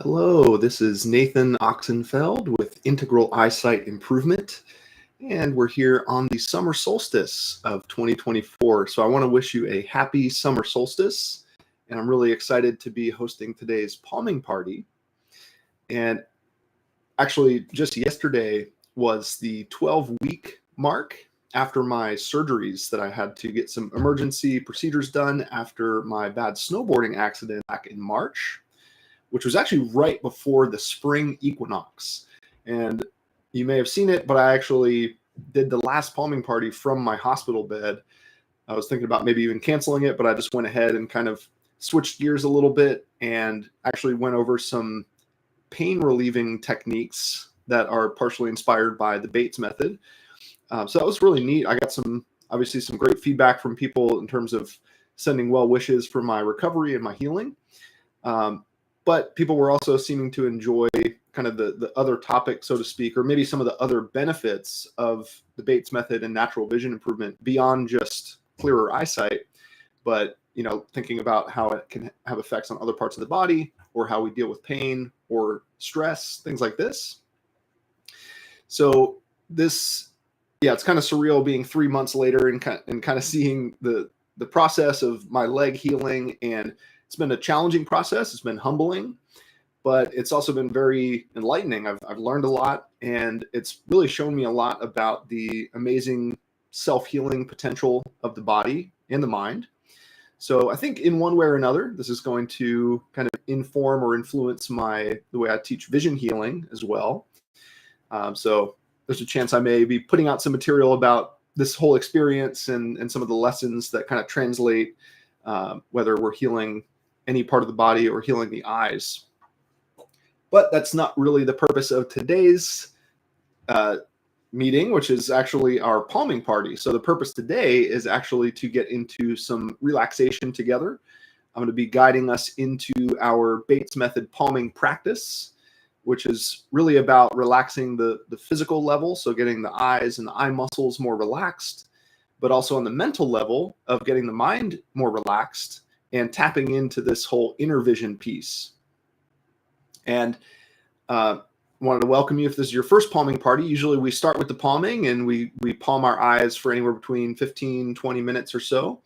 Hello, this is Nathan Oxenfeld with Integral Eyesight Improvement, and we're here on the Summer Solstice of 2024. So I want to wish you a happy summer solstice, and I'm really excited to be hosting today's palming party. And actually, just yesterday was the 12-week mark after my surgeries that I had to get some emergency procedures done after my bad snowboarding accident back in March, which was actually right before the spring equinox. And you may have seen it, but I actually did the last palming party from my hospital bed. I was thinking about maybe even canceling it, but I just went ahead and kind of switched gears a little bit and actually went over some pain relieving techniques that are partially inspired by the Bates method. So that was really neat. I got obviously some great feedback from people in terms of sending well wishes for my recovery and my healing. But people were also seeming to enjoy kind of the other topic, so to speak, or maybe some of the other benefits of the Bates method and natural vision improvement beyond just clearer eyesight, but thinking about how it can have effects on other parts of the body or how we deal with pain or stress, things like this. So it's kind of surreal being 3 months later and kind of seeing the process of my leg healing. And it's been a challenging process. It's been humbling, but it's also been very enlightening. I've learned a lot, and it's really shown me a lot about the amazing self-healing potential of the body and the mind. So I think in one way or another, this is going to kind of inform or influence the way I teach vision healing as well. So there's a chance I may be putting out some material about this whole experience and some of the lessons that kind of translate, whether we're healing any part of the body or healing the eyes. But that's not really the purpose of today's meeting, which is actually our palming party. So the purpose today is actually to get into some relaxation together. I'm going to be guiding us into our Bates method palming practice, which is really about relaxing the physical level, so getting the eyes and the eye muscles more relaxed, but also on the mental level of getting the mind more relaxed and tapping into this whole inner vision piece. And wanted to welcome you if this is your first palming party. Usually we start with the palming and we palm our eyes for anywhere between 15, 20 minutes or so.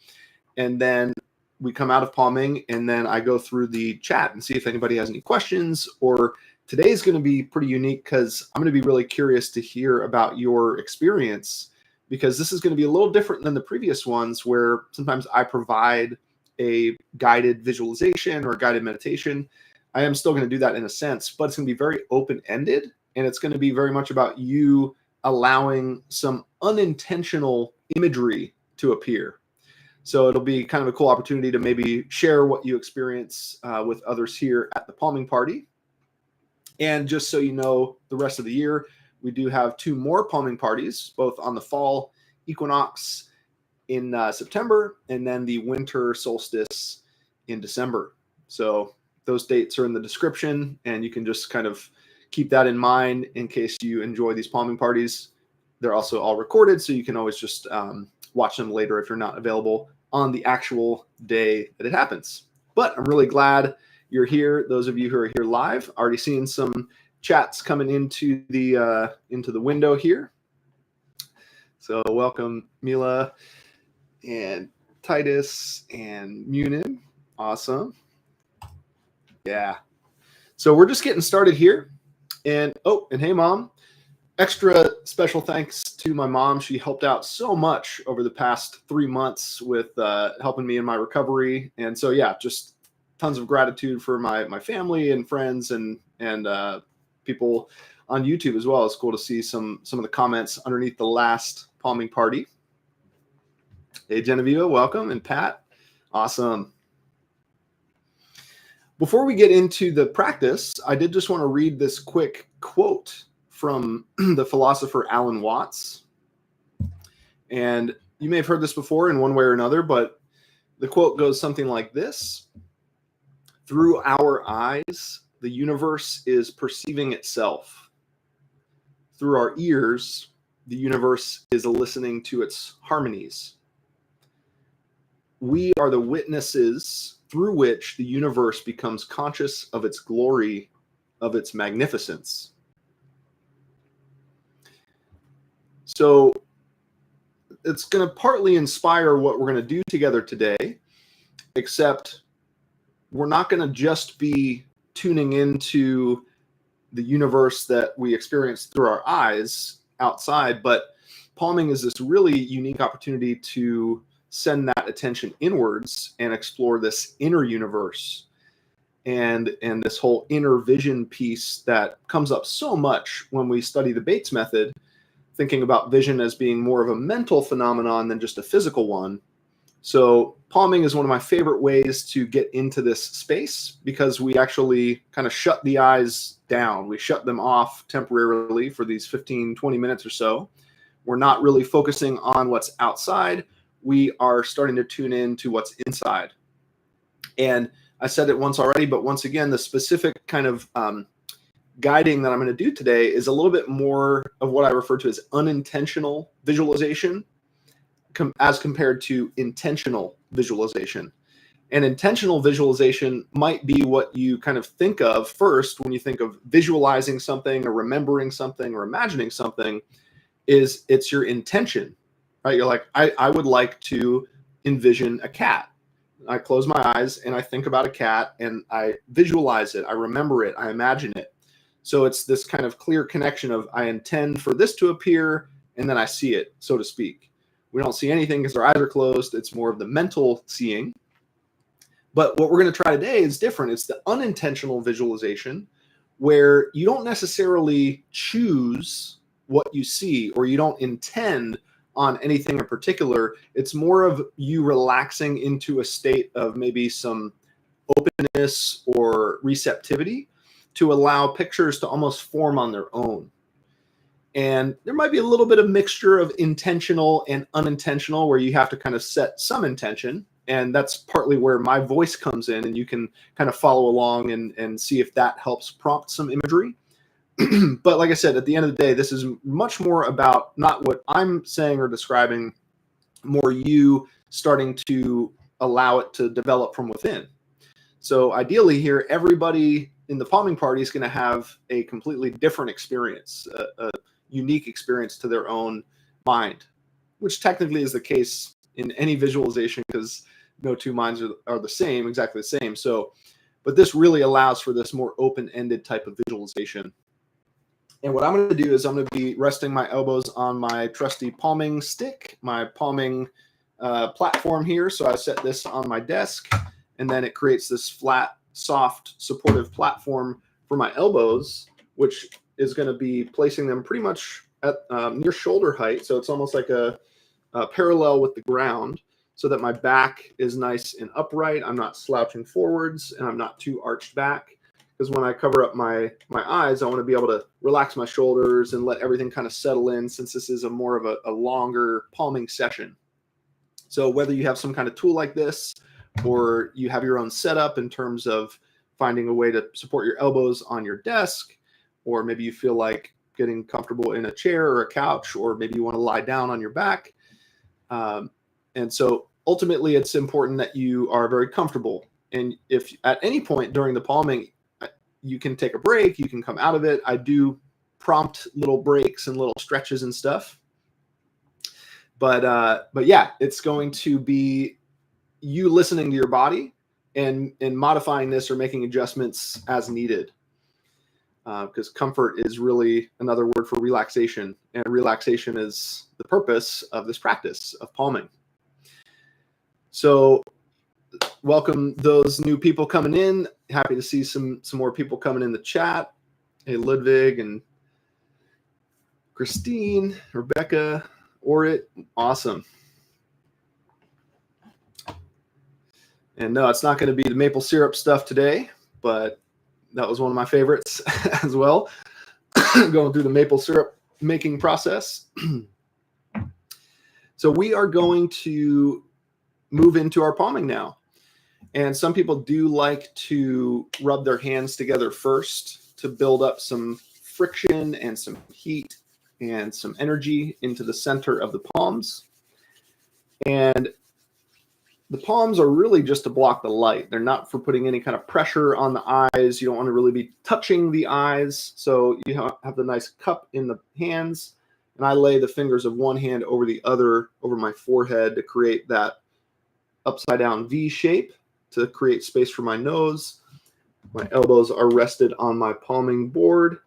And then we come out of palming, and then I go through the chat and see if anybody has any questions. Or today's going to be pretty unique because I'm going to be really curious to hear about your experience, because this is going to be a little different than the previous ones where sometimes I provide a guided visualization or guided meditation. I am still going to do that in a sense, but it's going to be very open-ended, and it's going to be very much about you allowing some unintentional imagery to appear. So it'll be kind of a cool opportunity to maybe share what you experience with others here at the palming party. And just so you know, the rest of the year, we do have 2 more palming parties, both on the fall equinox in September, and then the winter solstice in December. So those dates are in the description, and you can just kind of keep that in mind in case you enjoy these palming parties. They're also all recorded, so you can always just watch them later if you're not available on the actual day that it happens. But I'm really glad you're here. Those of you who are here live, already seeing some chats coming into the window here. So welcome, Mila and Titus and Munin. Awesome. Yeah. So we're just getting started here. And hey, Mom. Extra special thanks to my mom. She helped out so much over the past 3 months with helping me in my recovery. And so, yeah, just tons of gratitude for my family and friends and people on YouTube as well. It's cool to see some of the comments underneath the last palming party. Hey, Genevieve, welcome. And Pat, awesome. Before we get into the practice, I did just want to read this quick quote from the philosopher Alan Watts. And you may have heard this before in one way or another, but the quote goes something like this: "Through our eyes, the universe is perceiving itself. Through our ears, the universe is listening to its harmonies. We are the witnesses through which the universe becomes conscious of its glory of its magnificence. So it's going to partly inspire what we're going to do together today, except we're not going to just be tuning into the universe that we experience through our eyes outside, but palming is this really unique opportunity to send that attention inwards and explore this inner universe and this whole inner vision piece that comes up so much when we study the Bates method, thinking about vision as being more of a mental phenomenon than just a physical one. So palming is one of my favorite ways to get into this space because we actually kind of shut the eyes down. We shut them off temporarily for these 15, 20 minutes or so. We're not really focusing on what's outside. We are starting to tune in to what's inside. And I said it once already, but once again, the specific kind of guiding that I'm going to do today is a little bit more of what I refer to as unintentional visualization as compared to intentional visualization. And intentional visualization might be what you kind of think of first when you think of visualizing something or remembering something or imagining something. It's your intention, right? You're like, I would like to envision a cat. I close my eyes and I think about a cat and I visualize it. I remember it. I imagine it. So it's this kind of clear connection of I intend for this to appear and then I see it, so to speak. We don't see anything because our eyes are closed. It's more of the mental seeing. But what we're going to try today is different. It's the unintentional visualization where you don't necessarily choose what you see or you don't intend on anything in particular. It's more of you relaxing into a state of maybe some openness or receptivity to allow pictures to almost form on their own. And there might be a little bit of mixture of intentional and unintentional where you have to kind of set some intention. And that's partly where my voice comes in and you can kind of follow along and see if that helps prompt some imagery. But like I said, at the end of the day, this is much more about not what I'm saying or describing, more you starting to allow it to develop from within. So ideally here, everybody in the palming party is going to have a completely different experience, a unique experience to their own mind, which technically is the case in any visualization because no two minds are the same, exactly the same. So, but this really allows for this more open-ended type of visualization. And what I'm going to do is I'm going to be resting my elbows on my trusty palming stick, my palming platform here. So I set this on my desk, and then it creates this flat, soft, supportive platform for my elbows, which is going to be placing them pretty much at near shoulder height. So it's almost like a parallel with the ground so that my back is nice and upright. I'm not slouching forwards, and I'm not too arched back. Because when I cover up my eyes, I want to be able to relax my shoulders and let everything kind of settle in since this is more of a longer palming session. So whether you have some kind of tool like this or you have your own setup in terms of finding a way to support your elbows on your desk, or maybe you feel like getting comfortable in a chair or a couch, or maybe you want to lie down on your back. And so ultimately, it's important that you are very comfortable. And if at any point during the palming, you can take a break, you can come out of it. I do prompt little breaks and little stretches and stuff. But yeah, it's going to be you listening to your body and modifying this or making adjustments as needed. Because comfort is really another word for relaxation, and relaxation is the purpose of this practice of palming. So welcome those new people coming in. Happy to see some more people coming in the chat. Hey, Ludwig and Christine, Rebecca, Orit, awesome. And no, it's not going to be the maple syrup stuff today, but that was one of my favorites as well, going through the maple syrup making process. So we are going to move into our palming now. And some people do like to rub their hands together first to build up some friction and some heat and some energy into the center of the palms. And the palms are really just to block the light. They're not for putting any kind of pressure on the eyes. You don't want to really be touching the eyes. So you have the nice cup in the hands, and I lay the fingers of one hand over the other over my forehead to create that upside down V shape to create space for my nose. My elbows are rested on my palming board.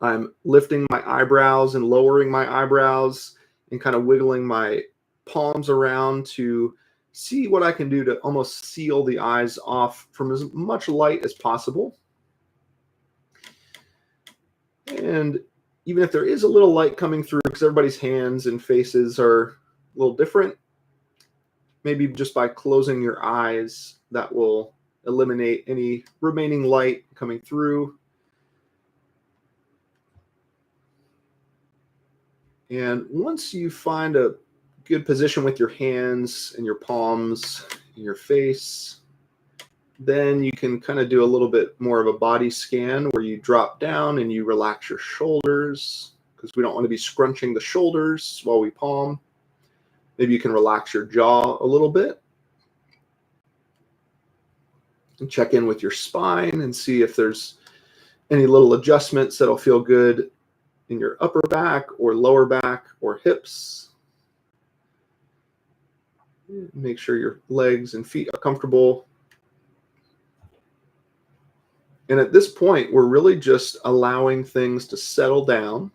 I'm lifting my eyebrows and lowering my eyebrows and kind of wiggling my palms around to see what I can do to almost seal the eyes off from as much light as possible. And even if there is a little light coming through, because everybody's hands and faces are a little different, maybe just by closing your eyes, that will eliminate any remaining light coming through. And once you find a good position with your hands and your palms and your face, then you can kind of do a little bit more of a body scan where you drop down and you relax your shoulders, because we don't want to be scrunching the shoulders while we palm. Maybe you can relax your jaw a little bit and check in with your spine and see if there's any little adjustments that'll feel good in your upper back or lower back or hips. Make sure your legs and feet are comfortable. And at this point, we're really just allowing things to settle down,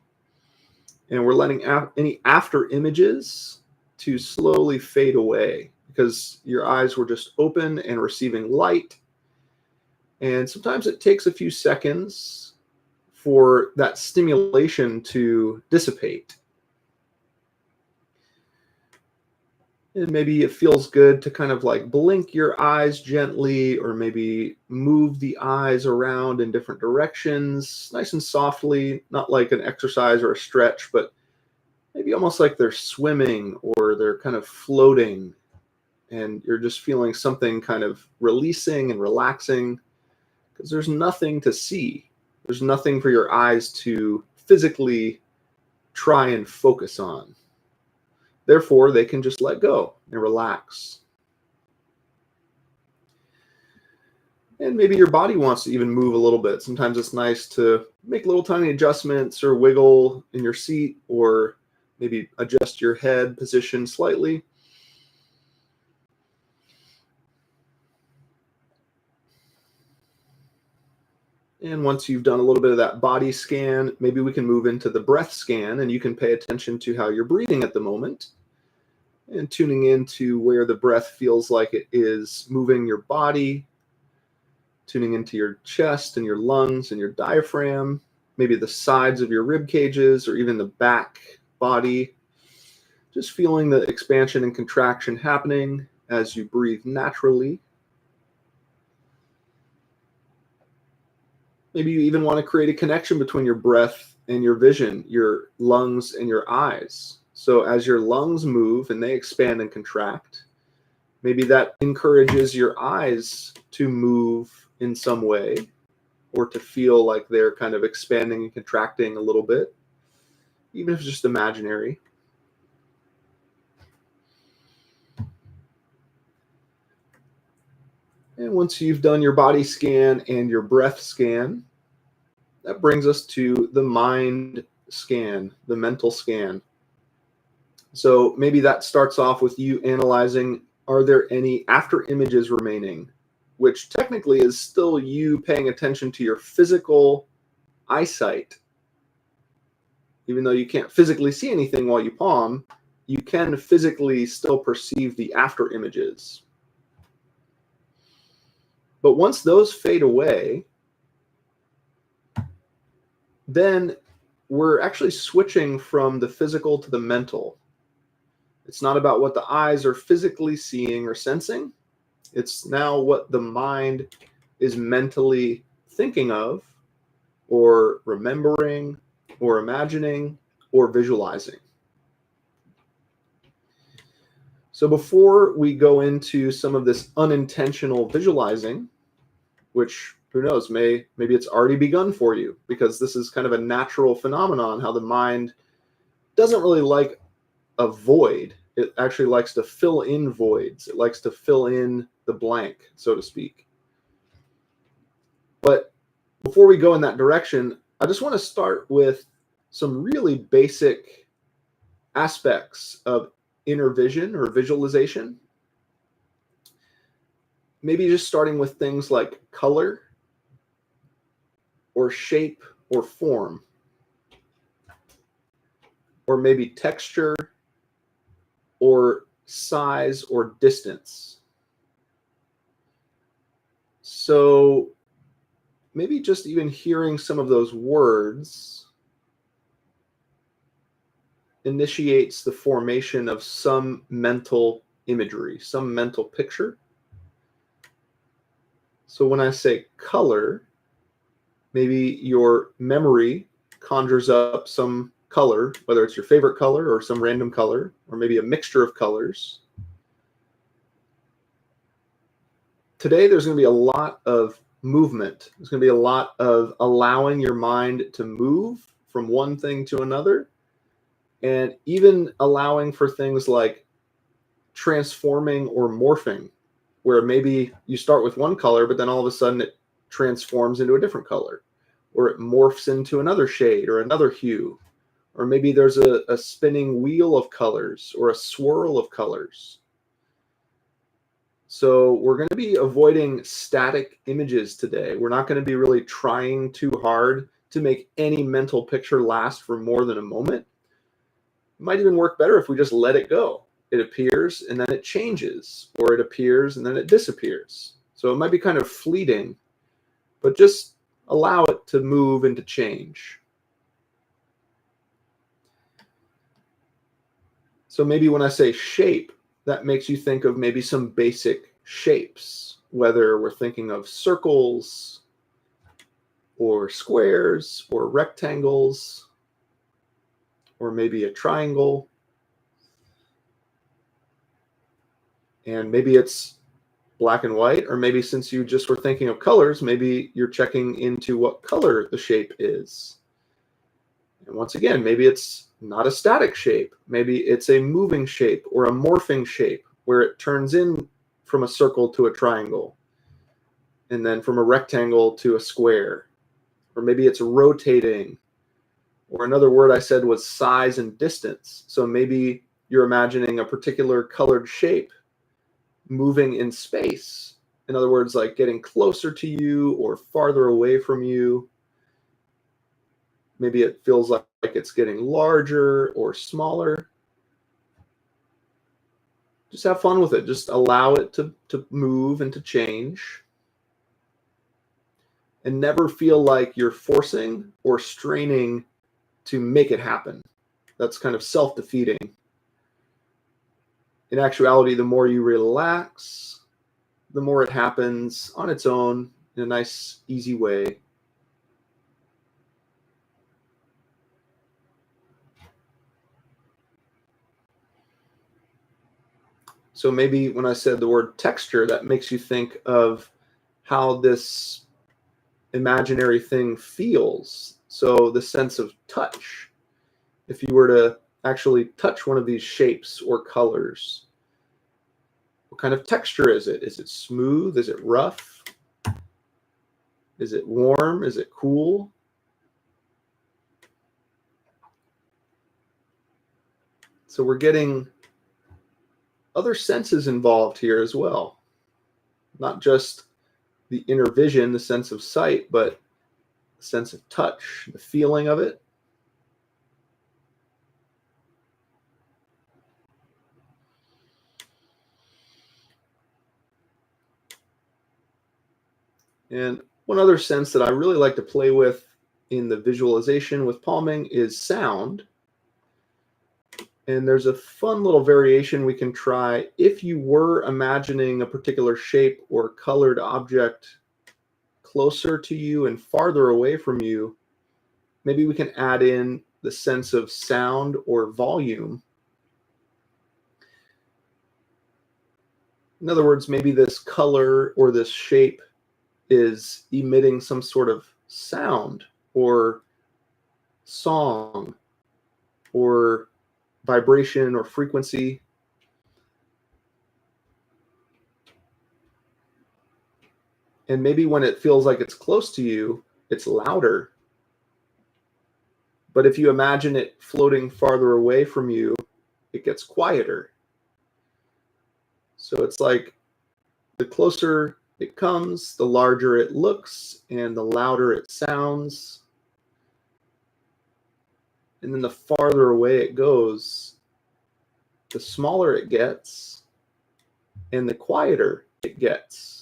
and we're letting any after images to slowly fade away, because your eyes were just open and receiving light. And sometimes it takes a few seconds for that stimulation to dissipate. And maybe it feels good to kind of like blink your eyes gently, or maybe move the eyes around in different directions, nice and softly, not like an exercise or a stretch, but maybe almost like they're swimming or they're kind of floating, and you're just feeling something kind of releasing and relaxing, because there's nothing to see. There's nothing for your eyes to physically try and focus on. Therefore, they can just let go and relax. And maybe your body wants to even move a little bit. Sometimes it's nice to make little tiny adjustments or wiggle in your seat, or maybe adjust your head position slightly. And once you've done a little bit of that body scan, maybe we can move into the breath scan, and you can pay attention to how you're breathing at the moment and tuning into where the breath feels like it is moving your body, tuning into your chest and your lungs and your diaphragm, maybe the sides of your rib cages or even the back body. Just feeling the expansion and contraction happening as you breathe naturally. Maybe you even want to create a connection between your breath and your vision, your lungs and your eyes. So as your lungs move and they expand and contract, maybe that encourages your eyes to move in some way, or to feel like they're kind of expanding and contracting a little bit, even if it's just imaginary. And once you've done your body scan and your breath scan, that brings us to the mind scan, the mental scan. So maybe that starts off with you analyzing, are there any after images remaining, which technically is still you paying attention to your physical eyesight. Even though you can't physically see anything while you palm, you can physically still perceive the after images. But once those fade away, then we're actually switching from the physical to the mental. It's not about what the eyes are physically seeing or sensing. It's now what the mind is mentally thinking of, or remembering, or imagining, or visualizing. So before we go into some of this unintentional visualizing, which who knows, maybe it's already begun for you, because this is kind of a natural phenomenon, how the mind doesn't really like a void. It actually likes to fill in voids. It likes to fill in the blank, so to speak. But before we go in that direction, I just want to start with some really basic aspects of inner vision or visualization. Maybe just starting with things like color or shape or form, or maybe texture or size or distance. So maybe just even hearing some of those words initiates the formation of some mental imagery, some mental picture. So when I say color, maybe your memory conjures up some color, whether it's your favorite color or some random color, or maybe a mixture of colors. Today, there's going to be a lot of movement. There's going to be a lot of allowing your mind to move from one thing to another, and even allowing for things like transforming or morphing, where maybe you start with one color, but then all of a sudden it transforms into a different color, or it morphs into another shade or another hue, or maybe there's a spinning wheel of colors or a swirl of colors. So we're going to be avoiding static images today. We're not going to be really trying too hard to make any mental picture last for more than a moment. It might even work better if we just let it go. It appears and then it changes, or it appears and then it disappears. So it might be kind of fleeting, but just allow it to move and to change. So maybe when I say shape, that makes you think of maybe some basic shapes, whether we're thinking of circles or squares or rectangles, or maybe a triangle. And maybe it's black and white, or maybe since you just were thinking of colors, maybe you're checking into what color the shape is. And once again, maybe it's not a static shape. Maybe it's a moving shape or a morphing shape where it turns in from a circle to a triangle, and then from a rectangle to a square. Or maybe it's rotating. Or another word I said was size and distance. So maybe you're imagining a particular colored shape moving in space. In other words, like getting closer to you or farther away from you. Maybe it feels like it's getting larger or smaller. Just have fun with it. Just allow it to move and to change. And never feel like you're forcing or straining to make it happen. That's kind of self-defeating. In actuality, the more you relax, the more it happens on its own in a nice, easy way. So maybe when I said the word texture, that makes you think of how this imaginary thing feels. So the sense of touch. If you were to actually touch one of these shapes or colors, what kind of texture is it? Is it smooth? Is it rough? Is it warm? Is it cool? So we're getting other senses involved here as well. Not just the inner vision, the sense of sight, but the sense of touch, the feeling of it. And one other sense that I really like to play with in the visualization with palming is sound. And there's a fun little variation we can try. If you were imagining a particular shape or colored object closer to you and farther away from you, maybe we can add in the sense of sound or volume. In other words, maybe this color or this shape is emitting some sort of sound or song or vibration or frequency. And maybe when it feels like it's close to you, it's louder. But if you imagine it floating farther away from you, it gets quieter. So it's like the closer it comes, the larger it looks and the louder it sounds. And then the farther away it goes, the smaller it gets and the quieter it gets.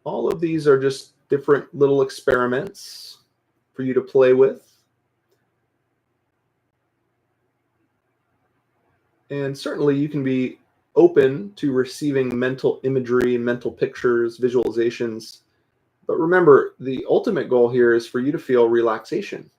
All of these are just different little experiments for you to play with. And certainly you can be open to receiving mental imagery, mental pictures, visualizations. But remember, the ultimate goal here is for you to feel relaxation.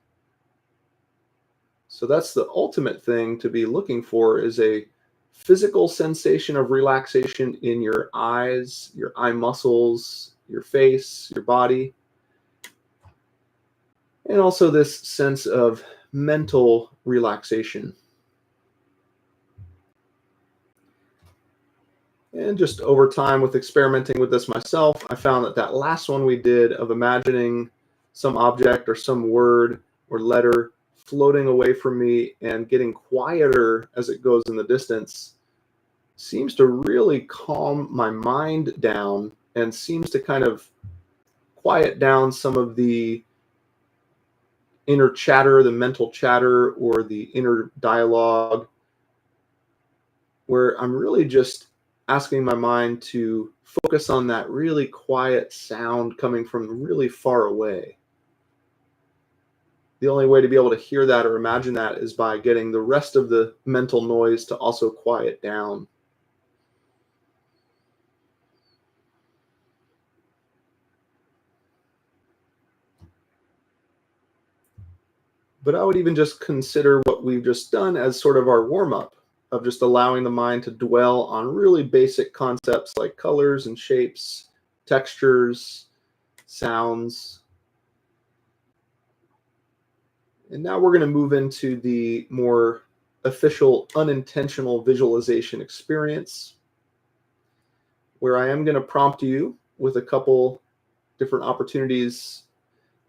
So that's the ultimate thing to be looking for, is a physical sensation of relaxation in your eyes, your eye muscles, your face, your body. And also this sense of mental relaxation. And just over time with experimenting with this myself, I found that that last one we did of imagining some object or some word or letter floating away from me and getting quieter as it goes in the distance seems to really calm my mind down and seems to kind of quiet down some of the inner chatter, the mental chatter, or the inner dialogue, where I'm really just asking my mind to focus on that really quiet sound coming from really far away. The only way to be able to hear that or imagine that is by getting the rest of the mental noise to also quiet down. But I would even just consider what we've just done as sort of our warm-up of just allowing the mind to dwell on really basic concepts like colors and shapes, textures, sounds. And now we're going to move into the more official unintentional visualization experience, where I am going to prompt you with a couple different opportunities.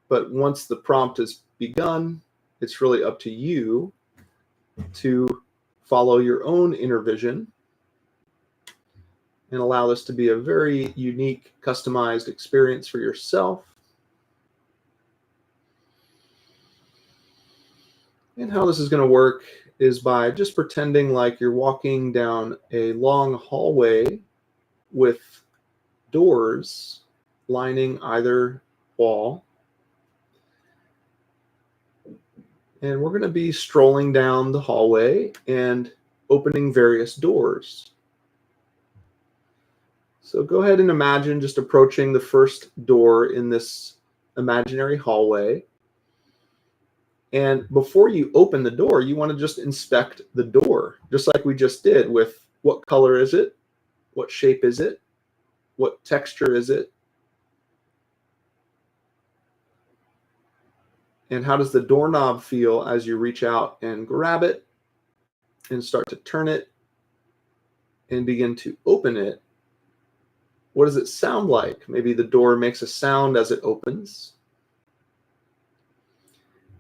But once the prompt is begun, it's really up to you to follow your own inner vision and allow this to be a very unique, customized experience for yourself. And how this is going to work is by just pretending like you're walking down a long hallway with doors lining either wall. And we're going to be strolling down the hallway and opening various doors. So go ahead and imagine just approaching the first door in this imaginary hallway. And before you open the door, you want to just inspect the door, just like we just did with what color is it? What shape is it? What texture is it? And how does the doorknob feel as you reach out and grab it and start to turn it and begin to open it? What does it sound like? Maybe the door makes a sound as it opens.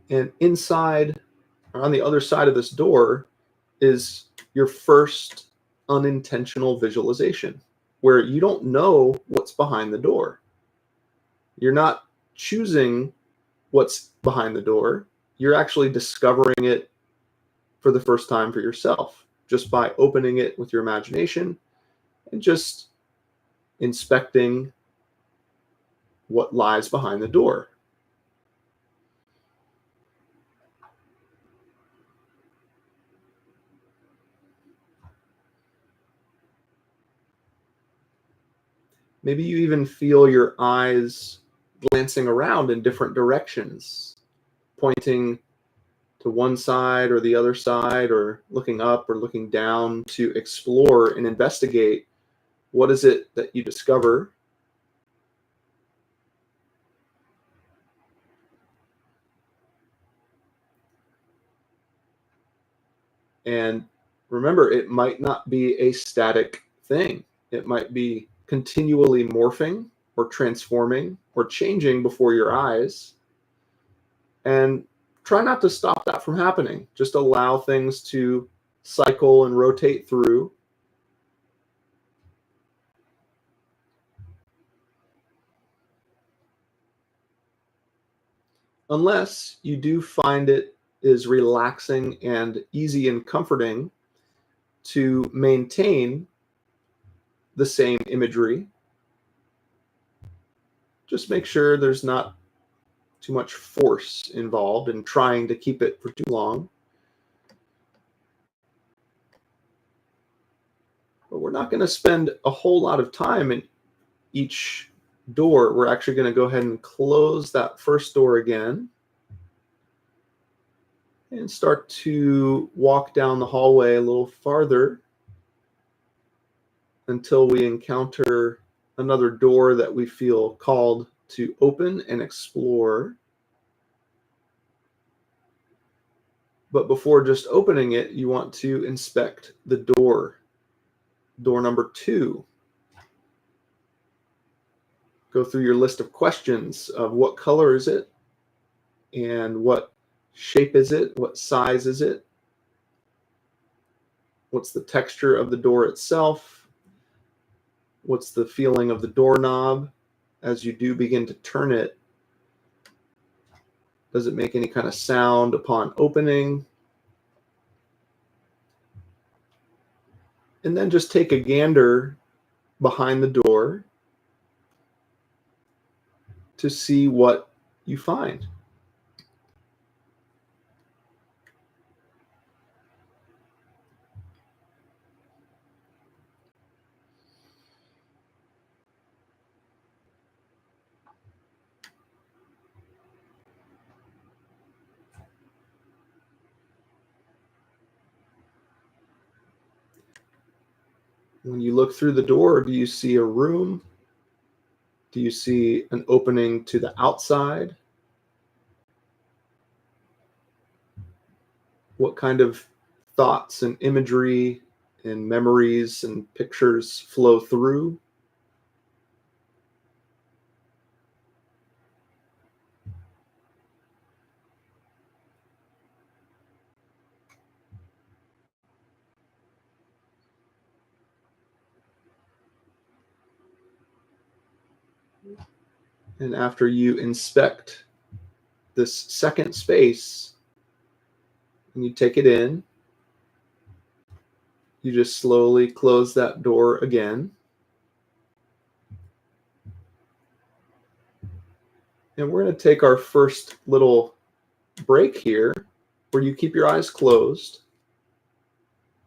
And inside, or on the other side of this door, is your first unintentional visualization, where you don't know what's behind the door. You're not choosing what's behind the door. You're actually discovering it for the first time for yourself, just by opening it with your imagination and just inspecting what lies behind the door. Maybe you even feel your eyes glancing around in different directions, pointing to one side or the other side, or looking up or looking down to explore and investigate what is it that you discover. And remember, it might not be a static thing. It might be continually morphing or transforming or changing before your eyes. And try not to stop that from happening. Just allow things to cycle and rotate through. Unless you do find it is relaxing and easy and comforting to maintain the same imagery. Just make sure there's not too much force involved in trying to keep it for too long. But we're not going to spend a whole lot of time in each door. We're actually going to go ahead and close that first door again and start to walk down the hallway a little farther until we encounter another door that we feel called to open and explore. But before just opening it, you want to inspect the door. Door number 2. Go through your list of questions of what color is it and what shape is it, what size is it, what's the texture of the door itself, what's the feeling of the doorknob as you do begin to turn it. Does it make any kind of sound upon opening? And then just take a gander behind the door to see what you find. When you look through the door, do you see a room? Do you see an opening to the outside? What kind of thoughts and imagery and memories and pictures flow through? And after you inspect this second space and you take it in, you just slowly close that door again. And we're going to take our first little break here where you keep your eyes closed,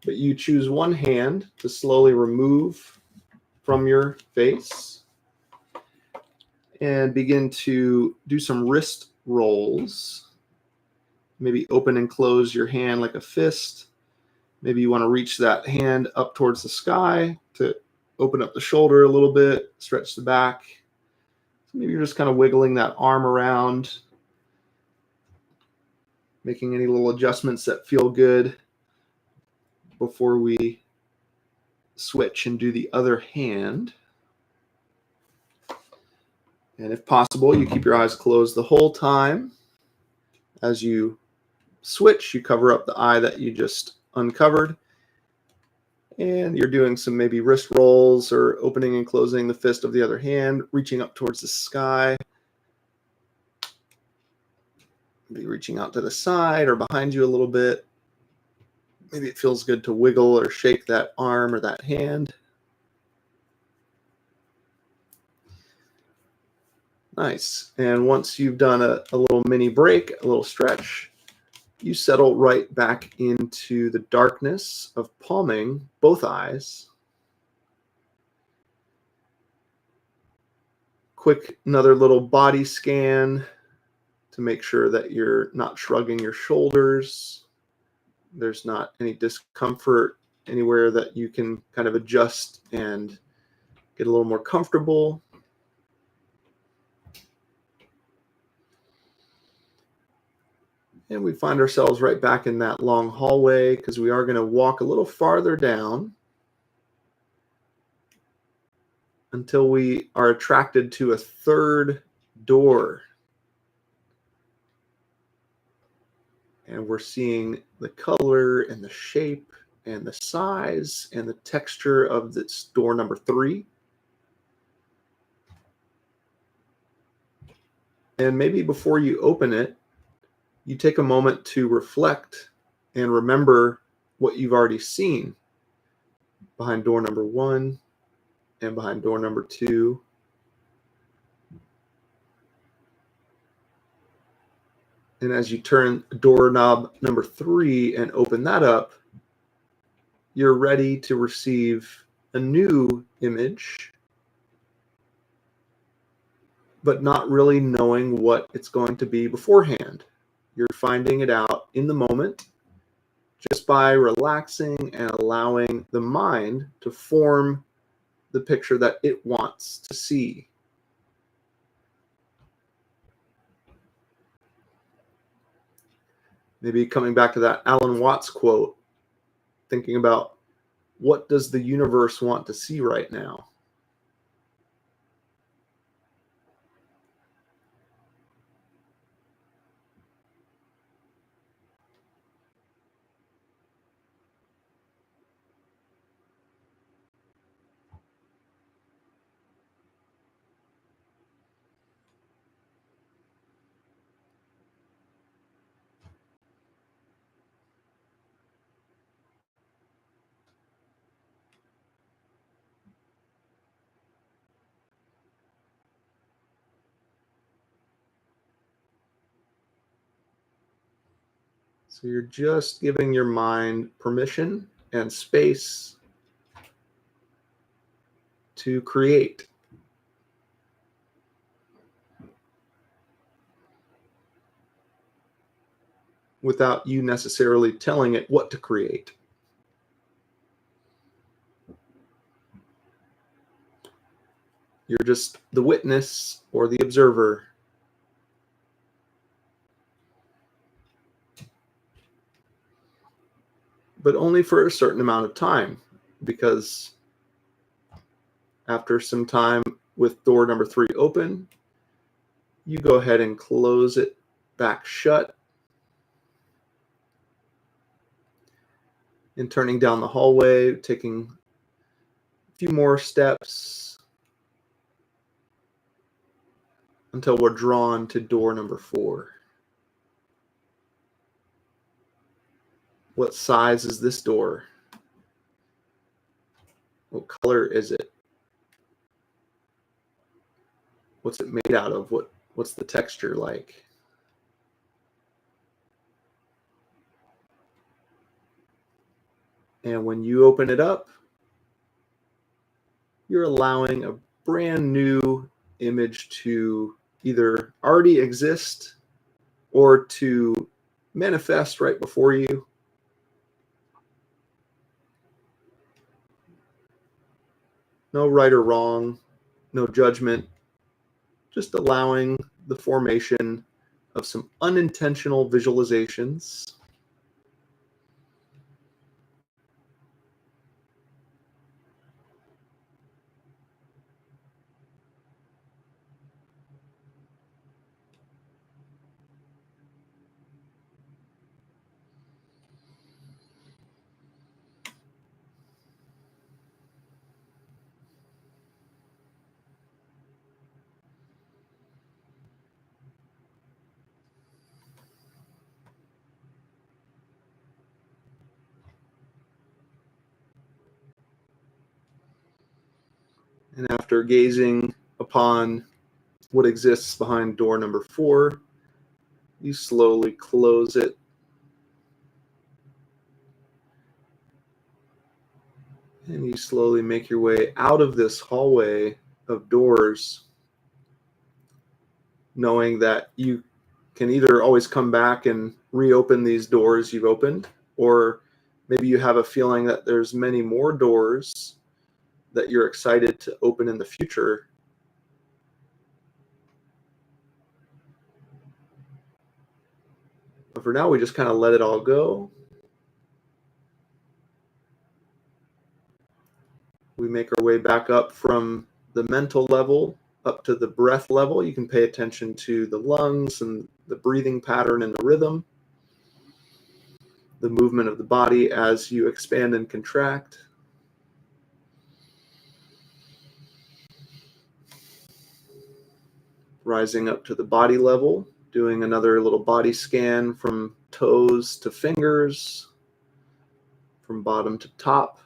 but you choose one hand to slowly remove from your face and begin to do some wrist rolls. Maybe open and close your hand like a fist. Maybe you want to reach that hand up towards the sky to open up the shoulder a little bit, stretch the back. So maybe you're just kind of wiggling that arm around, making any little adjustments that feel good before we switch and do the other hand. And if possible, you keep your eyes closed the whole time. As you switch, you cover up the eye that you just uncovered. And you're doing some maybe wrist rolls or opening and closing the fist of the other hand, reaching up towards the sky. Maybe reaching out to the side or behind you a little bit. Maybe it feels good to wiggle or shake that arm or that hand. Nice. And once you've done a little mini break, a little stretch, you settle right back into the darkness of palming both eyes. Quick, another little body scan to make sure that you're not shrugging your shoulders. There's not any discomfort anywhere that you can kind of adjust and get a little more comfortable. And we find ourselves right back in that long hallway because we are going to walk a little farther down until we are attracted to a third door. And we're seeing the color and the shape and the size and the texture of this door number 3. And maybe before you open it, you take a moment to reflect and remember what you've already seen behind door number 1 and behind door number 2. And as you turn doorknob number 3 and open that up, you're ready to receive a new image, but not really knowing what it's going to be beforehand. You're finding it out in the moment just by relaxing and allowing the mind to form the picture that it wants to see. Maybe coming back to that Alan Watts quote, thinking about what does the universe want to see right now? So you're just giving your mind permission and space to create. Without you necessarily telling it what to create. You're just the witness or the observer. But only for a certain amount of time, because after some time with door number 3 open, you go ahead and close it back shut. And turning down the hallway, taking a few more steps until we're drawn to door number 4. What size is this door? What color is it? What's it made out of? What's the texture like? And when you open it up, you're allowing a brand new image to either already exist or to manifest right before you. No right or wrong, no judgment, just allowing the formation of some unintentional visualizations. And after gazing upon what exists behind door number 4, you slowly close it. And you slowly make your way out of this hallway of doors, knowing that you can either always come back and reopen these doors you've opened, or maybe you have a feeling that there's many more doors that you're excited to open in the future. But for now, we just kind of let it all go. We make our way back up from the mental level up to the breath level. You can pay attention to the lungs and the breathing pattern and the rhythm, the movement of the body as you expand and contract. Rising up to the body level, doing another little body scan from toes to fingers, from bottom to top.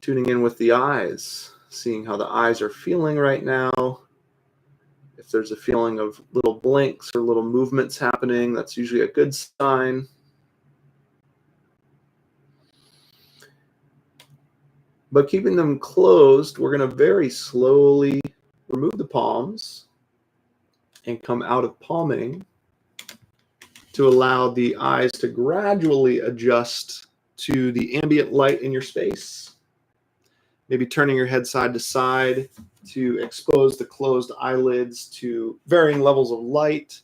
Tuning in with the eyes, seeing how the eyes are feeling right now. If there's a feeling of little blinks or little movements happening, that's usually a good sign. But keeping them closed, we're going to very slowly remove the palms and come out of palming to allow the eyes to gradually adjust to the ambient light in your space. Maybe turning your head side to side to expose the closed eyelids to varying levels of light.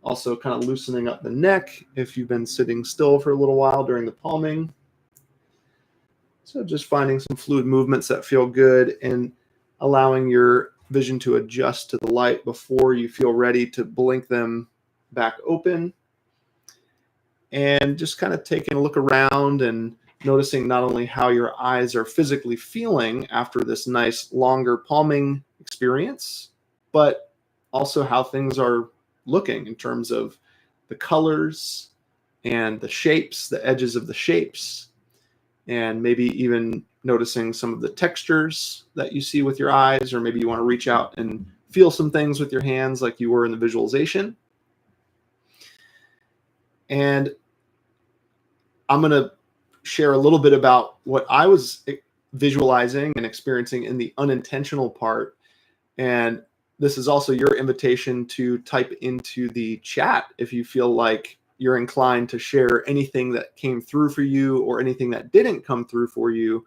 Also kind of loosening up the neck if you've been sitting still for a little while during the palming. So just finding some fluid movements that feel good and allowing your vision to adjust to the light before you feel ready to blink them back open. And just kind of taking a look around and noticing not only how your eyes are physically feeling after this nice longer palming experience, but also how things are looking in terms of the colors and the shapes, the edges of the shapes, and maybe even noticing some of the textures that you see with your eyes, or maybe you want to reach out and feel some things with your hands like you were in the visualization. And I'm going to share a little bit about what I was visualizing and experiencing in the unintentional part. And this is also your invitation to type into the chat if you feel like you're inclined to share anything that came through for you or anything that didn't come through for you.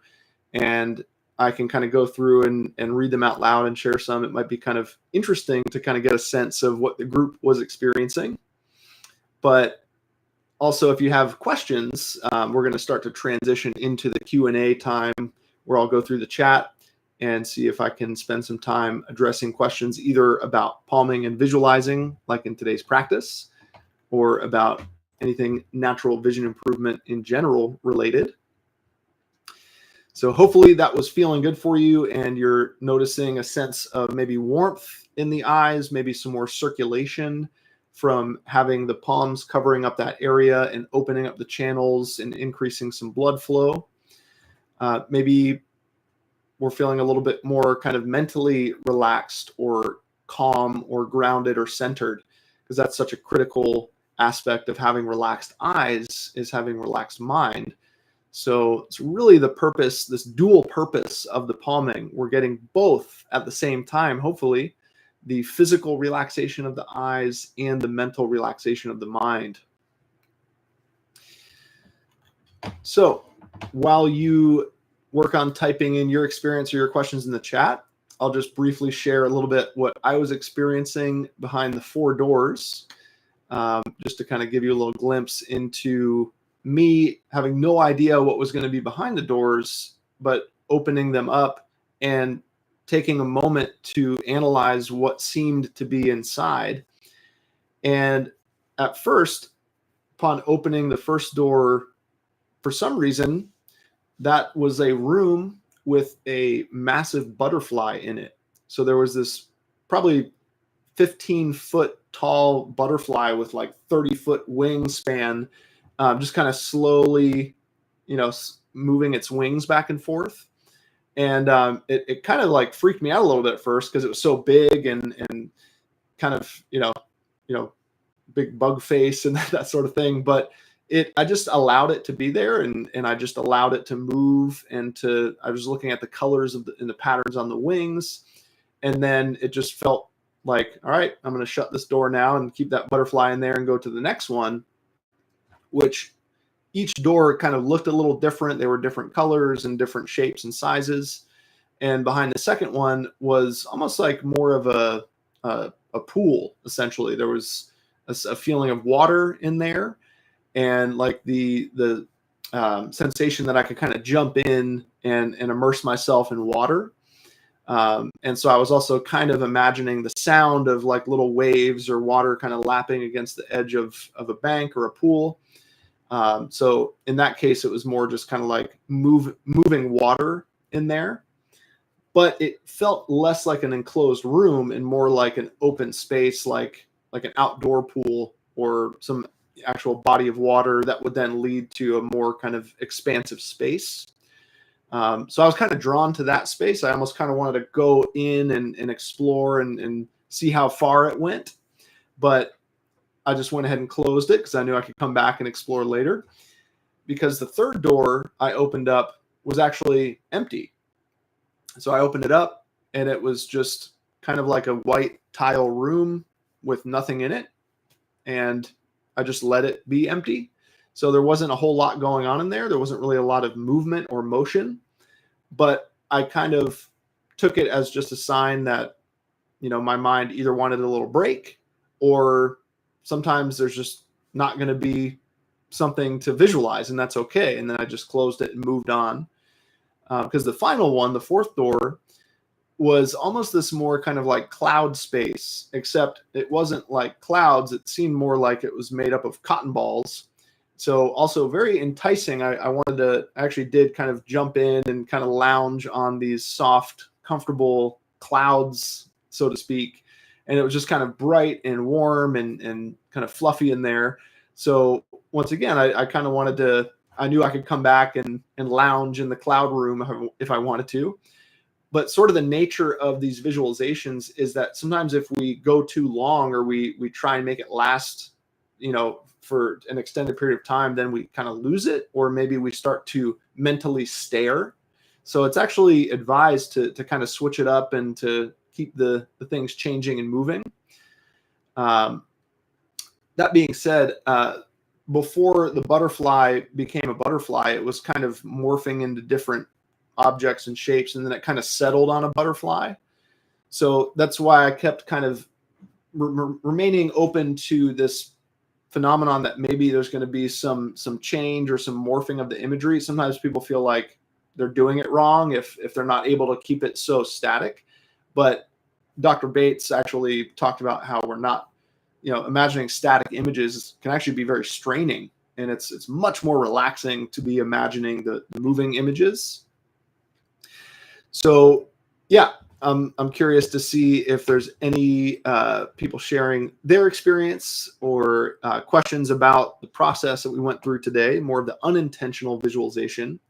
And I can kind of go through and read them out loud and share some. It might be kind of interesting to kind of get a sense of what the group was experiencing. But also, if you have questions, we're going to start to transition into the Q&A time where I'll go through the chat and see if I can spend some time addressing questions either about palming and visualizing, like in today's practice, or about anything natural vision improvement in general related. So hopefully that was feeling good for you and you're noticing a sense of maybe warmth in the eyes, maybe some more circulation from having the palms covering up that area and opening up the channels and increasing some blood flow. Maybe we're feeling a little bit more kind of mentally relaxed or calm or grounded or centered, because that's such a critical aspect of having relaxed eyes, is having relaxed mind. So it's really the purpose, this dual purpose of the palming. We're getting both at the same time, hopefully, the physical relaxation of the eyes and the mental relaxation of the mind. So while you work on typing in your experience or your questions in the chat, I'll just briefly share a little bit what I was experiencing behind the 4 doors, just to kind of give you a little glimpse into me having no idea what was going to be behind the doors, but opening them up and taking a moment to analyze what seemed to be inside. And at first, upon opening the first door, for some reason, that was a room with a massive butterfly in it. So there was this probably 15-foot tall butterfly with like 30-foot wingspan, just kind of slowly, moving its wings back and forth. And it kind of like freaked me out a little bit at first because it was so big and kind of, big bug face and that sort of thing. But I just allowed it to be there and I just allowed it to move I was looking at the colors and the patterns on the wings. And then it just felt like, all right, I'm going to shut this door now and keep that butterfly in there and go to the next one, which each door kind of looked a little different. They were different colors and different shapes and sizes. And behind the second one was almost like more of a a pool. Essentially, there was a feeling of water in there, and like the sensation that I could kind of jump in and immerse myself in water. And so I was also kind of imagining the sound of like little waves or water kind of lapping against the edge of a bank or a pool. So in that case, it was more just kind of like moving water in there, but it felt less like an enclosed room and more like an open space, like an outdoor pool or some actual body of water that would then lead to a more kind of expansive space. So I was kind of drawn to that space. I almost kind of wanted to go in and explore and see how far it went. But I just went ahead and closed it because I knew I could come back and explore later. Because the third door I opened up was actually empty. So I opened it up and it was just kind of like a white tile room with nothing in it. And I just let it be empty. So there wasn't a whole lot going on in there. There wasn't really a lot of movement or motion, but I kind of took it as just a sign that, my mind either wanted a little break, or sometimes there's just not going to be something to visualize, and that's okay. And then I just closed it and moved on. Because the final one, the fourth door, was almost this more kind of like cloud space, except it wasn't like clouds. It seemed more like it was made up of cotton balls. So also very enticing. I actually did kind of jump in and kind of lounge on these soft, comfortable clouds, so to speak. And it was just kind of bright and warm and kind of fluffy in there. So once again, I kind of I knew I could come back and lounge in the cloud room if I wanted to. But sort of the nature of these visualizations is that sometimes if we go too long or we try and make it last, for an extended period of time, then we kind of lose it, or maybe we start to mentally stare. So it's actually advised to kind of switch it up and to keep the things changing and moving. That being said, before the butterfly became a butterfly, it was kind of morphing into different objects and shapes, and then it kind of settled on a butterfly. So that's why I kept kind of remaining open to this phenomenon that maybe there's going to be some change or some morphing of the imagery. Sometimes people feel like they're doing it wrong if they're not able to keep it so static. But Dr. Bates actually talked about how we're not, imagining static images can actually be very straining, and it's much more relaxing to be imagining the moving images. So yeah, I'm curious to see if there's any people sharing their experience or questions about the process that we went through today, more of the unintentional visualization.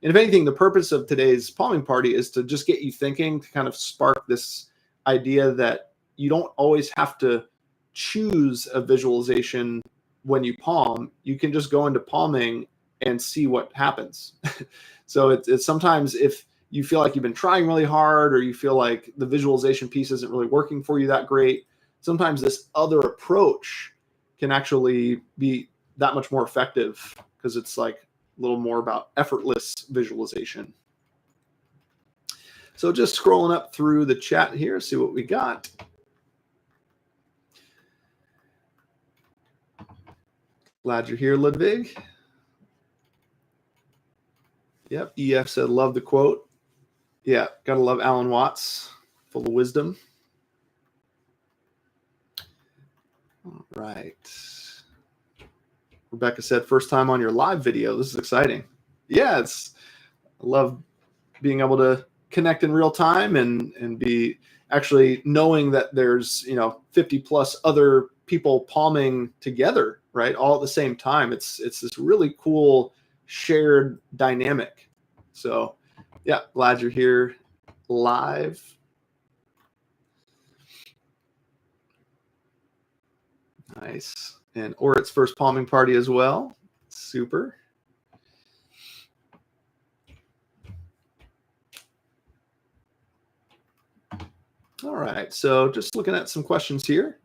And if anything, the purpose of today's palming party is to just get you thinking, to kind of spark this idea that you don't always have to choose a visualization when you palm. You can just go into palming and see what happens. So it's sometimes if you feel like you've been trying really hard, or you feel like the visualization piece isn't really working for you that great, sometimes this other approach can actually be that much more effective, because it's like a little more about effortless visualization. So just scrolling up through the chat here, see what we got. Glad you're here, Ludwig. Yep, EF said, love the quote. Yeah, gotta love Alan Watts, full of wisdom. All right. Rebecca said, first time on your live video. This is exciting. Yeah, I love being able to connect in real time and be actually knowing that there's 50 plus other people palming together, right, all at the same time. It's this really cool shared dynamic. So yeah, glad you're here live. Nice. And Orit's first palming party as well. Super. All right, so just looking at some questions here.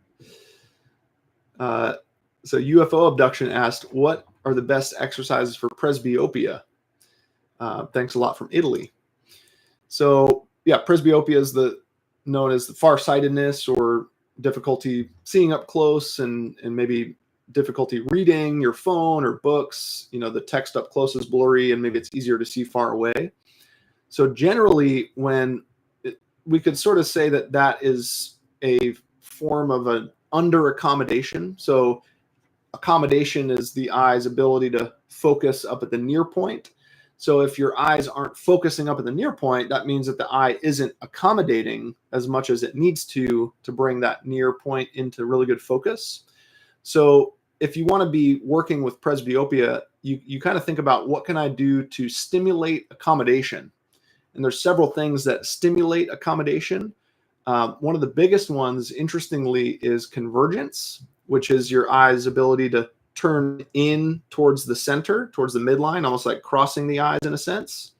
So UFO Abduction asked, what are the best exercises for presbyopia? Thanks a lot from Italy. So yeah, presbyopia is the known as the farsightedness or difficulty seeing up close and maybe difficulty reading your phone or books. The text up close is blurry and maybe it's easier to see far away. So generally, we could sort of say that is a form of an under accommodation. So accommodation is the eye's ability to focus up at the near point. So if your eyes aren't focusing up at the near point, that means that the eye isn't accommodating as much as it needs to bring that near point into really good focus. So if you want to be working with presbyopia, you kind of think about, what can I do to stimulate accommodation? And there's several things that stimulate accommodation. One of the biggest ones, interestingly, is convergence, which is your eye's ability to turn in towards the center, towards the midline, almost like crossing the eyes in a sense.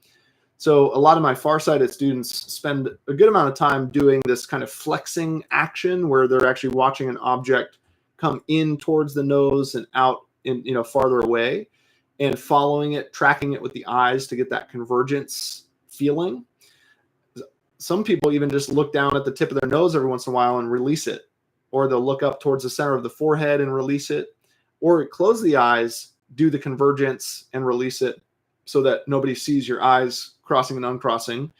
So a lot of my farsighted students spend a good amount of time doing this kind of flexing action where they're actually watching an object come in towards the nose and out in farther away, and following it, tracking it with the eyes to get that convergence feeling. Some people even just look down at the tip of their nose every once in a while and release it, or they'll look up towards the center of the forehead and release it, or close the eyes, do the convergence and release it so that nobody sees your eyes crossing and uncrossing.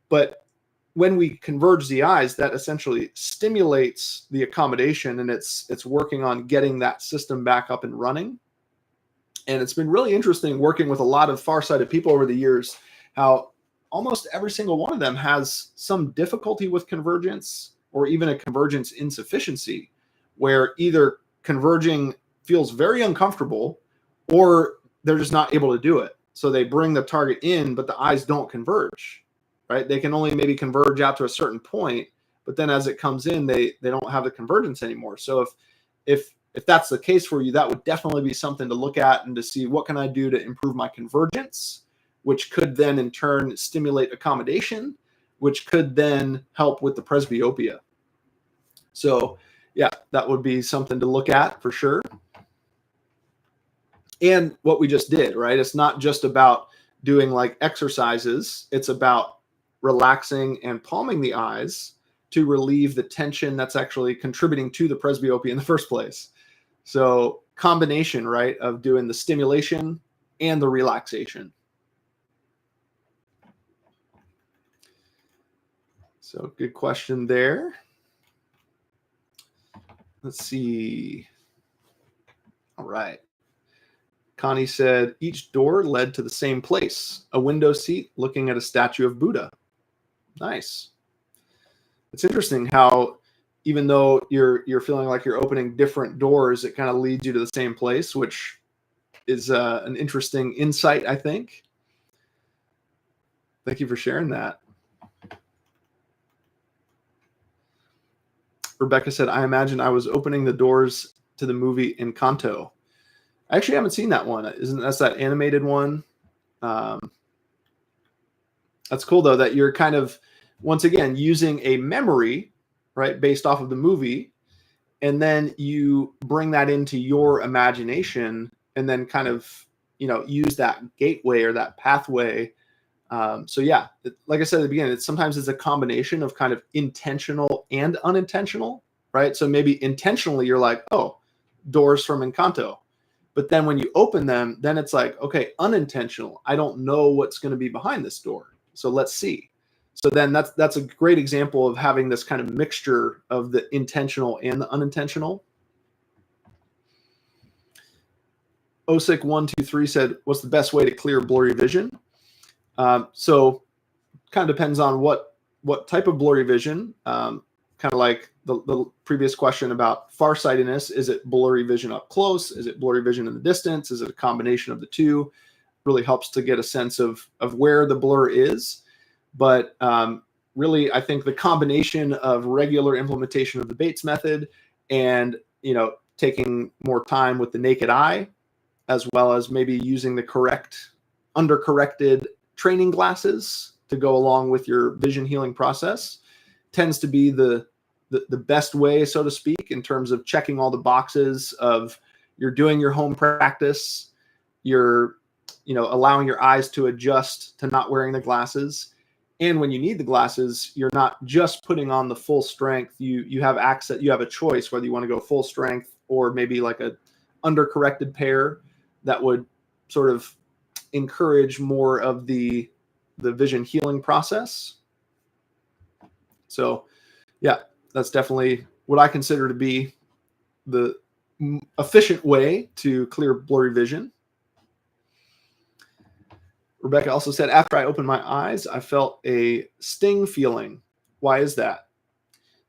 But when we converge the eyes, that essentially stimulates the accommodation, and it's working on getting that system back up and running. And it's been really interesting working with a lot of farsighted people over the years, how almost every single one of them has some difficulty with convergence, or even a convergence insufficiency, where either converging feels very uncomfortable or they're just not able to do it. So they bring the target in, but the eyes don't converge, right? They can only maybe converge out to a certain point, but then as it comes in, they don't have the convergence anymore. So if that's the case for you, that would definitely be something to look at and to see, what can I do to improve my convergence, which could then in turn stimulate accommodation, which could then help with the presbyopia. So yeah, that would be something to look at for sure. And what we just did, right? It's not just about doing like exercises. It's about relaxing and palming the eyes to relieve the tension that's actually contributing to the presbyopia in the first place. So combination, right, of doing the stimulation and the relaxation. So good question there. Let's see. All right. Connie said, each door led to the same place, a window seat looking at a statue of Buddha. Nice. It's interesting how, even though you're feeling like you're opening different doors, it kind of leads you to the same place, which is an interesting insight, I think. Thank you for sharing that. Rebecca said, I imagine I was opening the doors to the movie Encanto. I actually haven't seen that one. That's that animated one? That's cool, though, that you're kind of, once again, using a memory, right, based off of the movie, and then you bring that into your imagination and then kind of, use that gateway or that pathway. So yeah, like I said at the beginning, sometimes it's a combination of kind of intentional and unintentional, right? So maybe intentionally you're like, oh, doors from Encanto. But then when you open them, then it's like, okay, unintentional. I don't know what's going to be behind this door. So let's see. So then that's a great example of having this kind of mixture of the intentional and the unintentional. Osik123 said, what's the best way to clear blurry vision? So kind of depends on what type of blurry vision, kind of like the previous question about farsightedness. Is it blurry vision up close? Is it blurry vision in the distance? Is it a combination of the two? Really helps to get a sense of where the blur is. But really, I think the combination of regular implementation of the Bates method and, taking more time with the naked eye, as well as maybe using the correct undercorrected training glasses to go along with your vision healing process, tends to be the best way, so to speak, in terms of checking all the boxes of you're doing your home practice, you're allowing your eyes to adjust to not wearing the glasses, And when you need the glasses, you're not just putting on the full strength. You have access, you have a choice whether you want to go full strength or maybe like a undercorrected pair that would sort of encourage more of the vision healing process. So yeah, that's definitely what I consider to be the efficient way to clear blurry vision. Rebecca also said, after I opened my eyes, I felt a sting feeling. Why is that?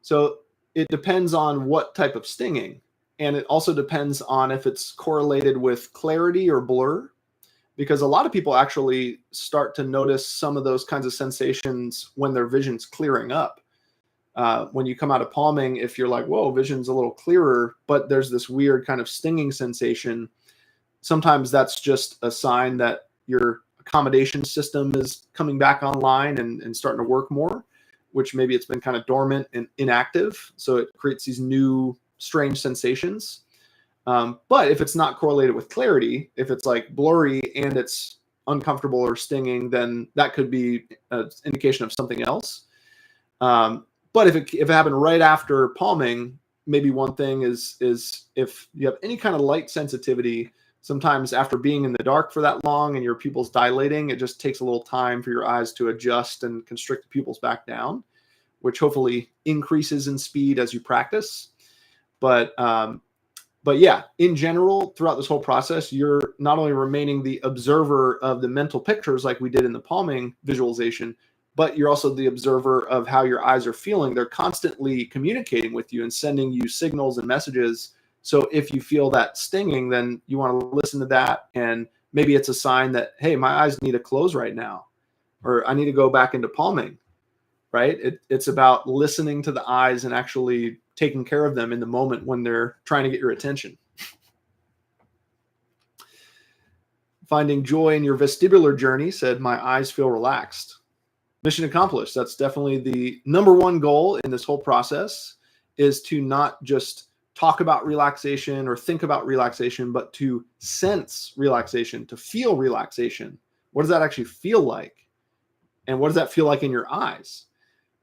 So it depends on what type of stinging. And it also depends on if it's correlated with clarity or blur, because a lot of people actually start to notice some of those kinds of sensations when their vision's clearing up. When you come out of palming, if you're like, whoa, vision's a little clearer, but there's this weird kind of stinging sensation, sometimes that's just a sign that your accommodation system is coming back online and starting to work more, which maybe it's been kind of dormant and inactive. So it creates these new strange sensations. But if it's not correlated with clarity, if it's like blurry and it's uncomfortable or stinging, then that could be an indication of something else. But if it happened right after palming, maybe one thing is if you have any kind of light sensitivity, sometimes after being in the dark for that long and your pupils dilating, it just takes a little time for your eyes to adjust and constrict the pupils back down, which hopefully increases in speed as you practice. But yeah, in general, throughout this whole process, you're not only remaining the observer of the mental pictures like we did in the palming visualization, but you're also the observer of how your eyes are feeling. They're constantly communicating with you and sending you signals and messages. So if you feel that stinging, then you want to listen to that. And maybe it's a sign that, hey, my eyes need to close right now, or I need to go back into palming, right? It's about listening to the eyes and actually taking care of them in the moment when they're trying to get your attention. Finding joy in your vestibular journey said, my eyes feel relaxed. Mission accomplished. That's definitely the number one goal in this whole process, is to not just talk about relaxation or think about relaxation, but to sense relaxation, to feel relaxation. What does that actually feel like? And what does that feel like in your eyes?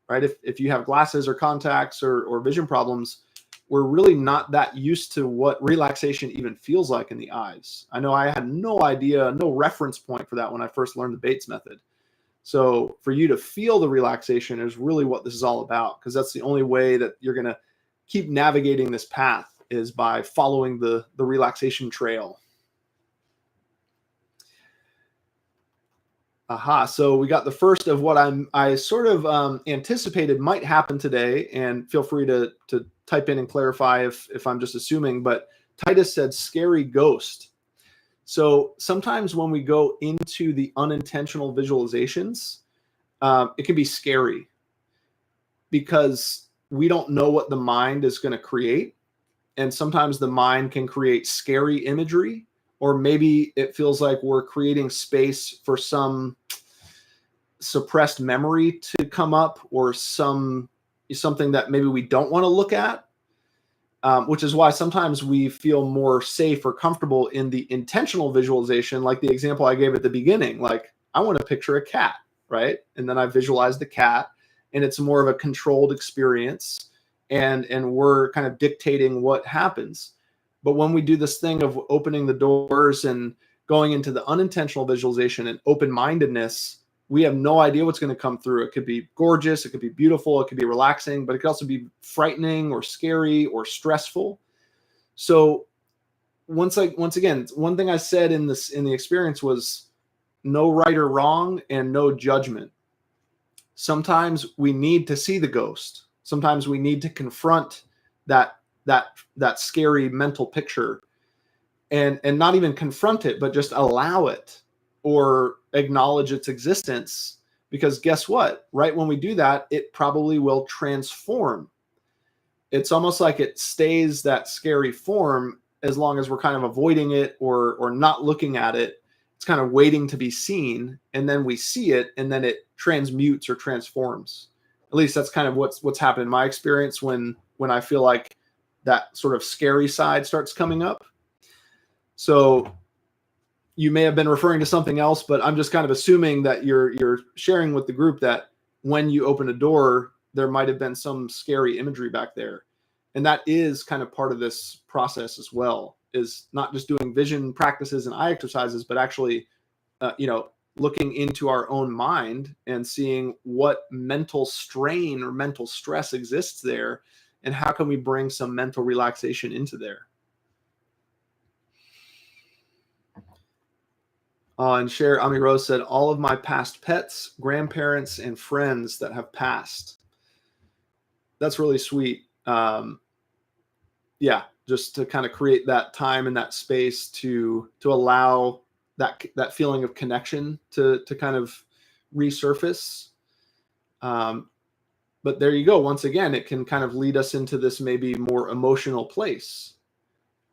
Right? If you have glasses or contacts or vision problems, we're really not that used to what relaxation even feels like in the eyes. I know I had no idea, no reference point for that when I first learned the Bates method. So for you to feel the relaxation is really what this is all about, because that's the only way that you're going to keep navigating this path, is by following the relaxation trail. Aha. So we got the first of what I sort of anticipated might happen today, and feel free to type in and clarify if I'm just assuming, but Titus said scary ghost. So sometimes when we go into the unintentional visualizations, it can be scary because we don't know what the mind is going to create. And sometimes the mind can create scary imagery, or maybe it feels like we're creating space for some suppressed memory to come up, or something that maybe we don't want to look at. Which is why sometimes we feel more safe or comfortable in the intentional visualization, like the example I gave at the beginning. Like, I want to picture a cat, right? And then I visualize the cat, and it's more of a controlled experience, and we're kind of dictating what happens. But when we do this thing of opening the doors and going into the unintentional visualization and open-mindedness, we have no idea what's going to come through. It could be gorgeous, it could be beautiful, it could be relaxing, but it could also be frightening or scary or stressful. So once again, one thing I said in the experience was no right or wrong and no judgment. Sometimes we need to see the ghost. Sometimes we need to confront that scary mental picture, and not even confront it, but just allow it or acknowledge its existence, because guess what? Right when we do that, it probably will transform. It's almost like it stays that scary form as long as we're kind of avoiding it or not looking at it. It's kind of waiting to be seen, and then we see it, and then it transmutes or transforms. At least that's kind of what's happened in my experience when I feel like that sort of scary side starts coming up. So you may have been referring to something else, but I'm just kind of assuming that you're sharing with the group that when you open a door, there might have been some scary imagery back there. And that is kind of part of this process as well, is not just doing vision practices and eye exercises, but actually, looking into our own mind and seeing what mental strain or mental stress exists there, and how can we bring some mental relaxation into there. And Cher Ami Rose said, all of my past pets, grandparents, and friends that have passed. That's really sweet. Just to kind of create that time and that space to allow that feeling of connection to kind of resurface. But there you go. Once again, it can kind of lead us into this maybe more emotional place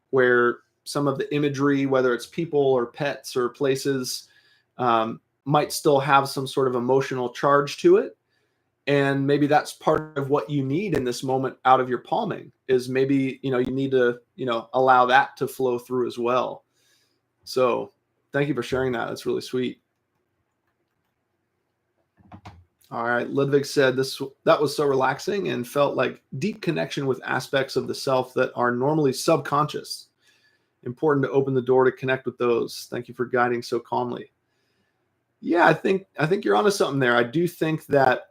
where some of the imagery, whether it's people or pets or places, might still have some sort of emotional charge to it. And maybe that's part of what you need in this moment out of your palming, is maybe, you need to, allow that to flow through as well. So thank you for sharing that. That's really sweet. All right. Ludwig said that was so relaxing and felt like deep connection with aspects of the self that are normally subconscious. Important to open the door to connect with those. Thank you for guiding so calmly. Yeah, I think you're onto something there. I do think that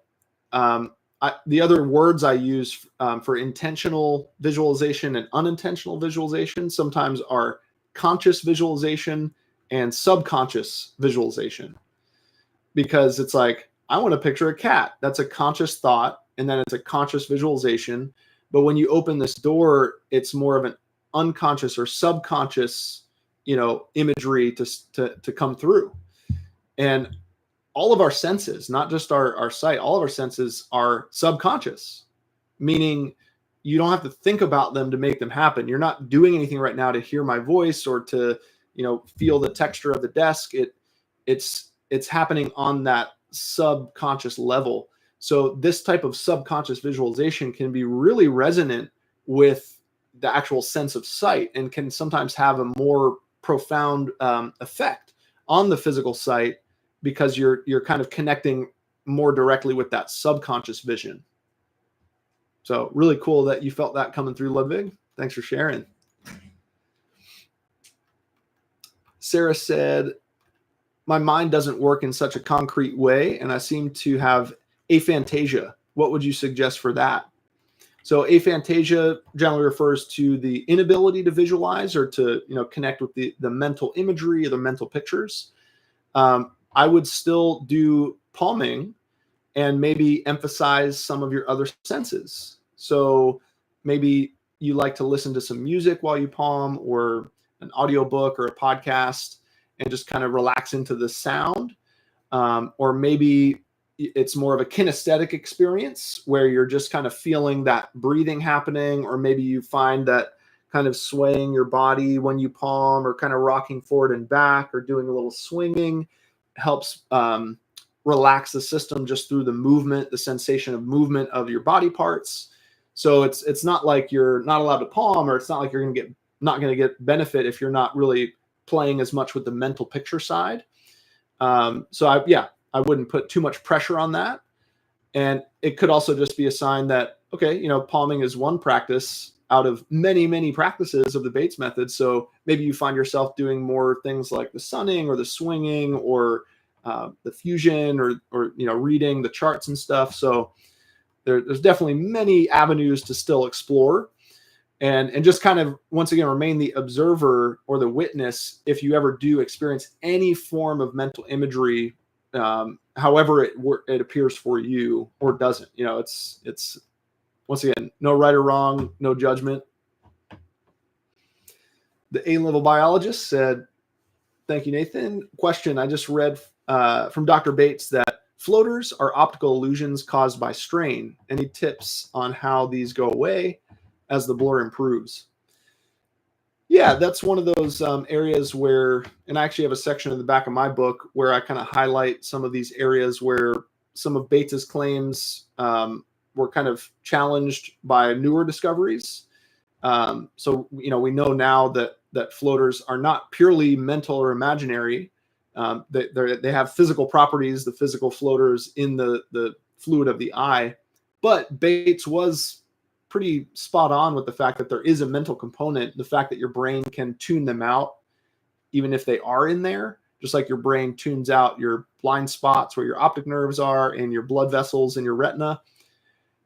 the other words I use for intentional visualization and unintentional visualization sometimes are conscious visualization and subconscious visualization, because it's like, I want to picture a cat. That's a conscious thought, and then it's a conscious visualization. But when you open this door, it's more of an unconscious or subconscious, imagery to come through. And all of our senses, not just our sight, all of our senses are subconscious, meaning you don't have to think about them to make them happen. You're not doing anything right now to hear my voice or to, feel the texture of the desk. It's happening on that subconscious level. So this type of subconscious visualization can be really resonant with the actual sense of sight, and can sometimes have a more profound effect on the physical sight, because you're kind of connecting more directly with that subconscious vision. So really cool that you felt that coming through, Ludwig. Thanks for sharing. Sarah said, my mind doesn't work in such a concrete way, and I seem to have aphantasia. What would you suggest for that? So aphantasia generally refers to the inability to visualize or to connect with the mental imagery or the mental pictures. I would still do palming and maybe emphasize some of your other senses. So maybe you like to listen to some music while you palm, or an audiobook or a podcast, and just kind of relax into the sound. Or maybe it's more of a kinesthetic experience where you're just kind of feeling that breathing happening, or maybe you find that kind of swaying your body when you palm, or kind of rocking forward and back, or doing a little swinging helps relax the system just through the movement, the sensation of movement of your body parts. So it's not like you're not allowed to palm, or it's not like you're not going to get benefit if you're not really playing as much with the mental picture side. So I wouldn't put too much pressure on that. And it could also just be a sign that, okay, palming is one practice out of many, many practices of the Bates method. So maybe you find yourself doing more things like the sunning or the swinging, or the fusion, or reading the charts and stuff. So there's definitely many avenues to still explore, and just kind of, once again, remain the observer or the witness if you ever do experience any form of mental imagery, however it appears for you or doesn't. It's once again, no right or wrong, no judgment. The A-level biologist said, thank you, Nathan. Question, I just read from Dr. Bates that floaters are optical illusions caused by strain. Any tips on how these go away as the blur improves? Yeah, that's one of those areas where, and I actually have a section in the back of my book where I kind of highlight some of these areas where some of Bates's claims were kind of challenged by newer discoveries. So, we know now that floaters are not purely mental or imaginary. They have physical properties, the physical floaters in the fluid of the eye. But Bates was pretty spot on with the fact that there is a mental component, the fact that your brain can tune them out, even if they are in there, just like your brain tunes out your blind spots where your optic nerves are and your blood vessels in your retina.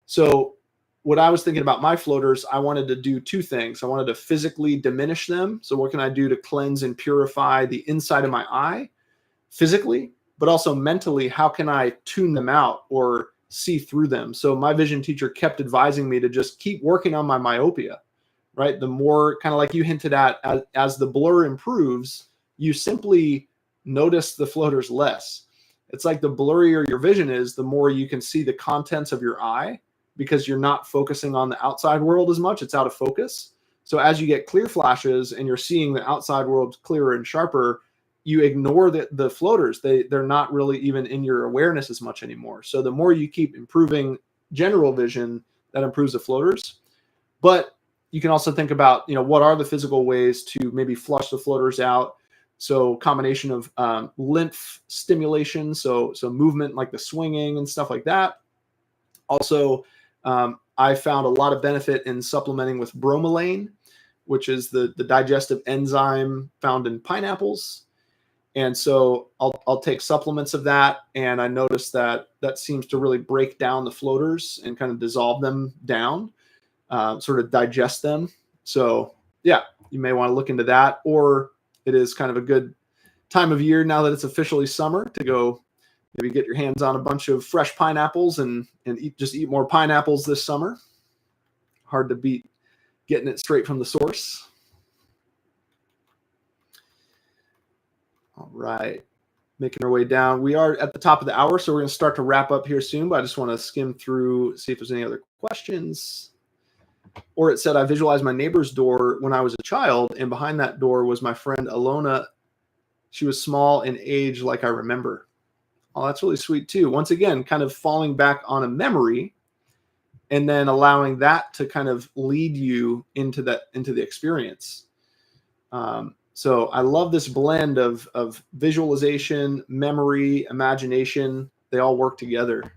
So what I was thinking about my floaters, I wanted to do two things. I wanted to physically diminish them. So what can I do to cleanse and purify the inside of my eye physically, but also mentally, how can I tune them out or see through them? So my vision teacher kept advising me to just keep working on my myopia, right? The more, kind of like you hinted at, as the blur improves, you simply notice the floaters less. It's like the blurrier your vision is, the more you can see the contents of your eye, because you're not focusing on the outside world as much. It's out of focus. So as you get clear flashes and you're seeing the outside world clearer and sharper, you ignore the floaters. They're not really even in your awareness as much anymore. So the more you keep improving general vision, that improves the floaters. But you can also think about, what are the physical ways to maybe flush the floaters out? So combination of lymph stimulation, so movement like the swinging and stuff like that. Also, I found a lot of benefit in supplementing with bromelain, which is the digestive enzyme found in pineapples. And so I'll take supplements of that, and I noticed that seems to really break down the floaters and kind of dissolve them down, sort of digest them. So yeah, you may want to look into that, or it is kind of a good time of year now that it's officially summer to go maybe get your hands on a bunch of fresh pineapples and eat more pineapples this summer. Hard to beat getting it straight from the source. All right, making our way down. We are at the top of the hour, so we're going to start to wrap up here soon, but I just want to skim through, see if there's any other questions. Or it said, I visualized my neighbor's door when I was a child, and behind that door was my friend Alona. She was small in age like I remember. Oh, that's really sweet too. Once again, kind of falling back on a memory and then allowing that to kind of lead you into the experience. So I love this blend of visualization, memory, imagination. They all work together.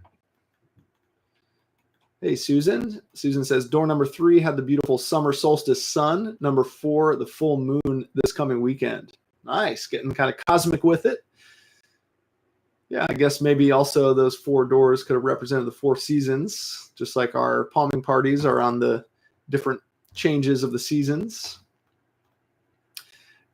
Hey, Susan. Susan says, door number 3 had the beautiful summer solstice sun. Number 4, the full moon this coming weekend. Nice. Getting kind of cosmic with it. Yeah, I guess maybe also those 4 doors could have represented the 4 seasons, just like our palming parties are on the different changes of the seasons.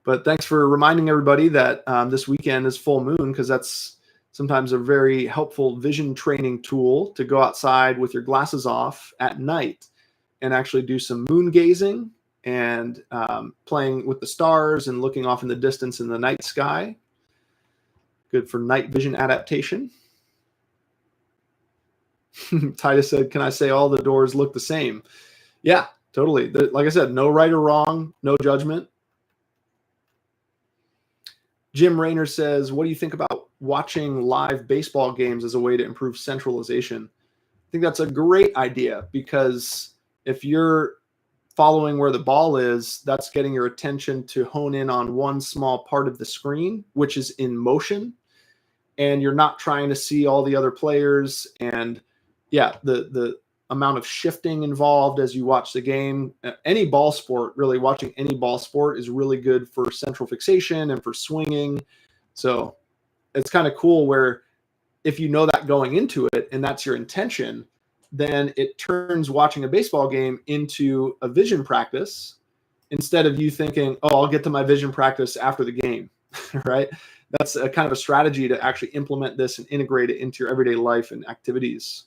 But thanks for reminding everybody that this weekend is full moon, because that's sometimes a very helpful vision training tool to go outside with your glasses off at night and actually do some moon gazing and playing with the stars and looking off in the distance in the night sky. Good for night vision adaptation. Titus said, can I say all the doors look the same? Yeah, totally. Like I said, no right or wrong, no judgment. Jim Rayner says, what do you think about watching live baseball games as a way to improve centralization? I think that's a great idea, because if you're following where the ball is, that's getting your attention to hone in on one small part of the screen, which is in motion. And you're not trying to see all the other players. And yeah, the amount of shifting involved as you watch the game. Any ball sport, really, watching any ball sport is really good for central fixation and for swinging. So it's kind of cool where if you know that going into it and that's your intention, then it turns watching a baseball game into a vision practice instead of you thinking, oh, I'll get to my vision practice after the game, right? That's a kind of a strategy to actually implement this and integrate it into your everyday life and activities.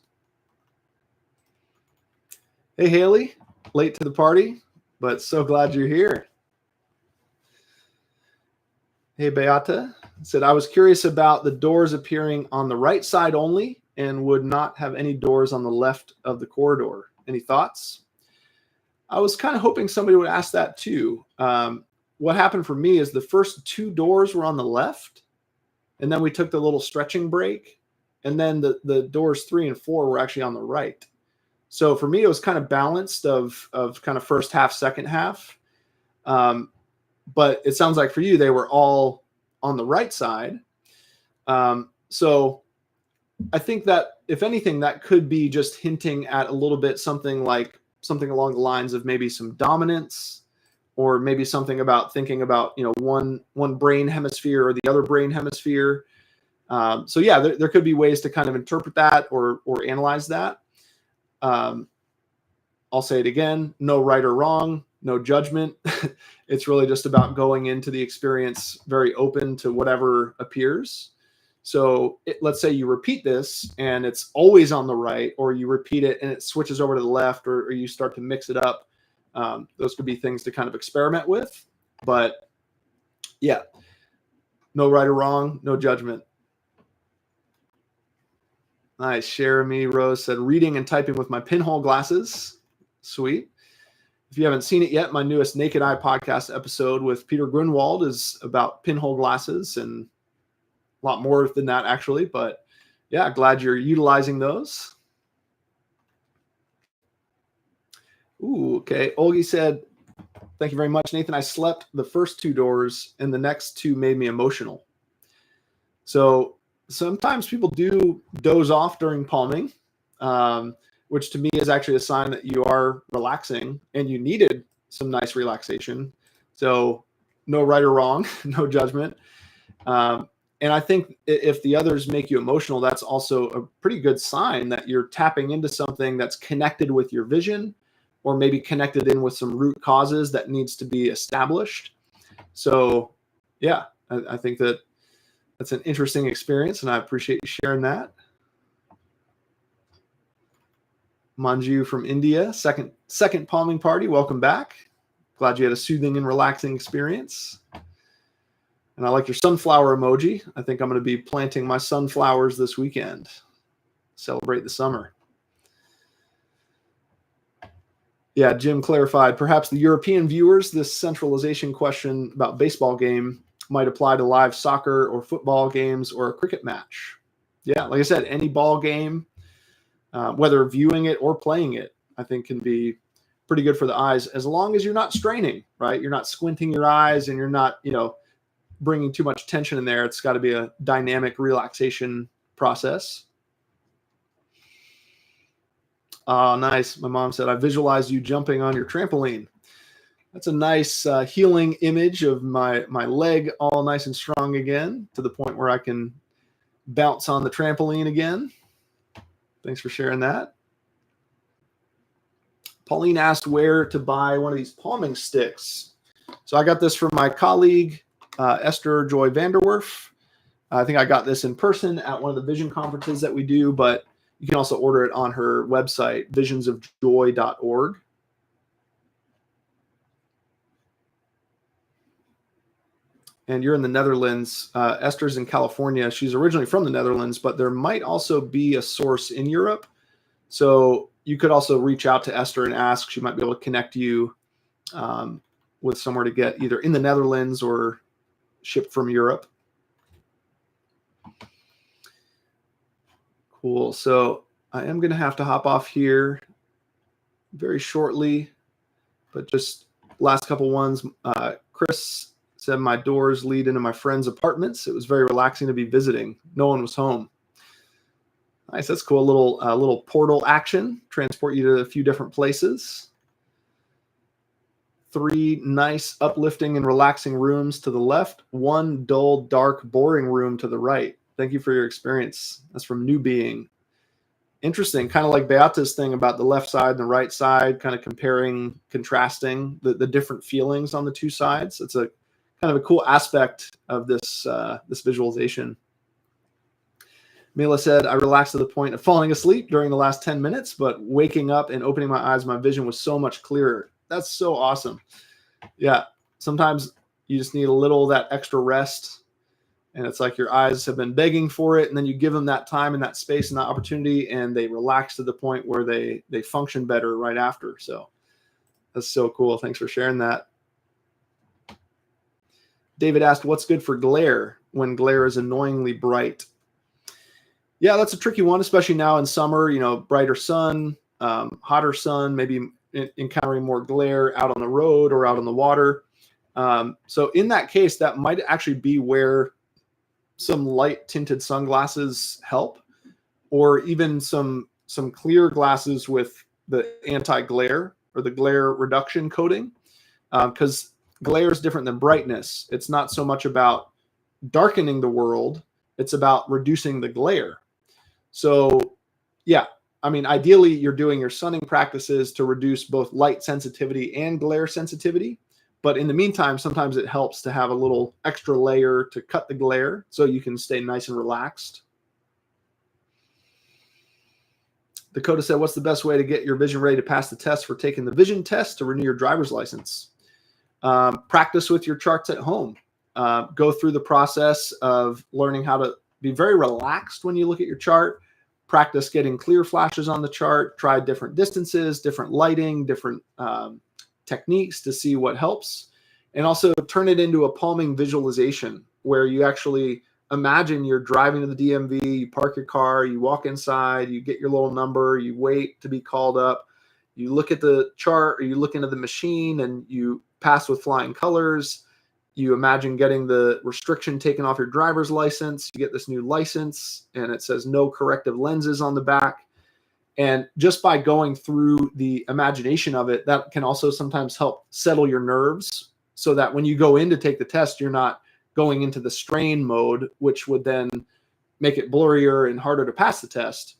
Hey, Haley, late to the party, but so glad you're here. Hey, Beata said, I was curious about the doors appearing on the right side only and would not have any doors on the left of the corridor. Any thoughts? I was kind of hoping somebody would ask that too. What happened for me is the first 2 doors were on the left, and then we took the little stretching break, and then the doors 3 and 4 were actually on the right. So for me, it was kind of balanced of kind of first half, second half. But it sounds like for you, they were all on the right side. So I think that if anything, that could be just hinting at a little bit something along the lines of maybe some dominance, or maybe something about thinking about, one brain hemisphere or the other brain hemisphere. So yeah, there could be ways to kind of interpret that or analyze that. I'll say it again, no right or wrong, no judgment. It's really just about going into the experience very open to whatever appears. So let's say you repeat this and it's always on the right, or you repeat it and it switches over to the left, or you start to mix it up. Those could be things to kind of experiment with. But yeah, no right or wrong, no judgment. Nice. Jeremy Rose said, reading and typing with my pinhole glasses. Sweet. If you haven't seen it yet, my newest Naked Eye podcast episode with Peter Grunwald is about pinhole glasses, and a lot more than that, actually. But yeah, glad you're utilizing those. Ooh, okay. Olgie said, thank you very much, Nathan. I slept the first 2 doors and the next 2 made me emotional. So sometimes people do doze off during palming, which to me is actually a sign that you are relaxing and you needed some nice relaxation. So no right or wrong, no judgment. And I think if the others make you emotional, that's also a pretty good sign that you're tapping into something that's connected with your vision, or maybe connected in with some root causes that needs to be established. So yeah, I think that's an interesting experience, and I appreciate you sharing that. Manju from India, second palming party. Welcome back. Glad you had a soothing and relaxing experience. And I like your sunflower emoji. I think I'm going to be planting my sunflowers this weekend. Celebrate the summer. Yeah, Jim clarified, perhaps the European viewers, this centralization question about baseball game might apply to live soccer or football games or a cricket match. Yeah, like I said, any ball game, whether viewing it or playing it, I think can be pretty good for the eyes, as long as you're not straining, right? You're not squinting your eyes and you're not, bringing too much tension in there. It's got to be a dynamic relaxation process. Nice. My mom said, I visualized you jumping on your trampoline. That's a nice healing image of my leg all nice and strong again, to the point where I can bounce on the trampoline again. Thanks for sharing that. Pauline asked where to buy one of these palming sticks. So I got this from my colleague, Esther Joy Vanderwerf. I think I got this in person at one of the vision conferences that we do, but you can also order it on her website, visionsofjoy.org. And you're in the Netherlands. Esther's in California. She's originally from the Netherlands, but there might also be a source in Europe. So you could also reach out to Esther and ask. She might be able to connect you with somewhere to get either in the Netherlands or shipped from Europe. Cool. So I am going to have to hop off here very shortly, but just last couple ones. Chris said, my doors lead into my friends' apartments. It was very relaxing to be visiting. No one was home. Nice. That's cool. A little portal action, transport you to a few different places. 3 nice, uplifting and relaxing rooms to the left. 1 dull, dark, boring room to the right. Thank you for your experience. That's from New Being. Interesting. Kind of like Beata's thing about the left side and the right side, kind of comparing, contrasting the different feelings on the 2 sides. It's a kind of a cool aspect of this this visualization. Mila said, I relaxed to the point of falling asleep during the last 10 minutes, but waking up and opening my eyes, my vision was so much clearer. That's so awesome. Yeah. Sometimes you just need a little of that extra rest, and it's like your eyes have been begging for it. And then you give them that time and that space and that opportunity, and they relax to the point where they function better right after. So that's so cool. Thanks for sharing that. David asked, what's good for glare when glare is annoyingly bright? Yeah, that's a tricky one, especially now in summer, brighter sun, hotter sun, maybe encountering more glare out on the road or out on the water. So in that case, that might actually be where some light tinted sunglasses help, or even some clear glasses with the anti-glare or the glare reduction coating, because glare is different than brightness. It's not so much about darkening the world, it's about reducing the glare. So yeah, I mean, ideally you're doing your sunning practices to reduce both light sensitivity and glare sensitivity. But in the meantime, sometimes it helps to have a little extra layer to cut the glare so you can stay nice and relaxed. Dakota said, what's the best way to get your vision ready to pass the test for taking the vision test to renew your driver's license? Practice with your charts at home. Go through the process of learning how to be very relaxed when you look at your chart. Practice getting clear flashes on the chart. Try different distances, different lighting, different techniques to see what helps. And also turn it into a palming visualization where you actually imagine you're driving to the DMV, you park your car, you walk inside, you get your little number, you wait to be called up, you look at the chart or you look into the machine and you pass with flying colors. You imagine getting the restriction taken off your driver's license. You get this new license and it says no corrective lenses on the back. And just by going through the imagination of it, that can also sometimes help settle your nerves so that when you go in to take the test, you're not going into the strain mode, which would then make it blurrier and harder to pass the test.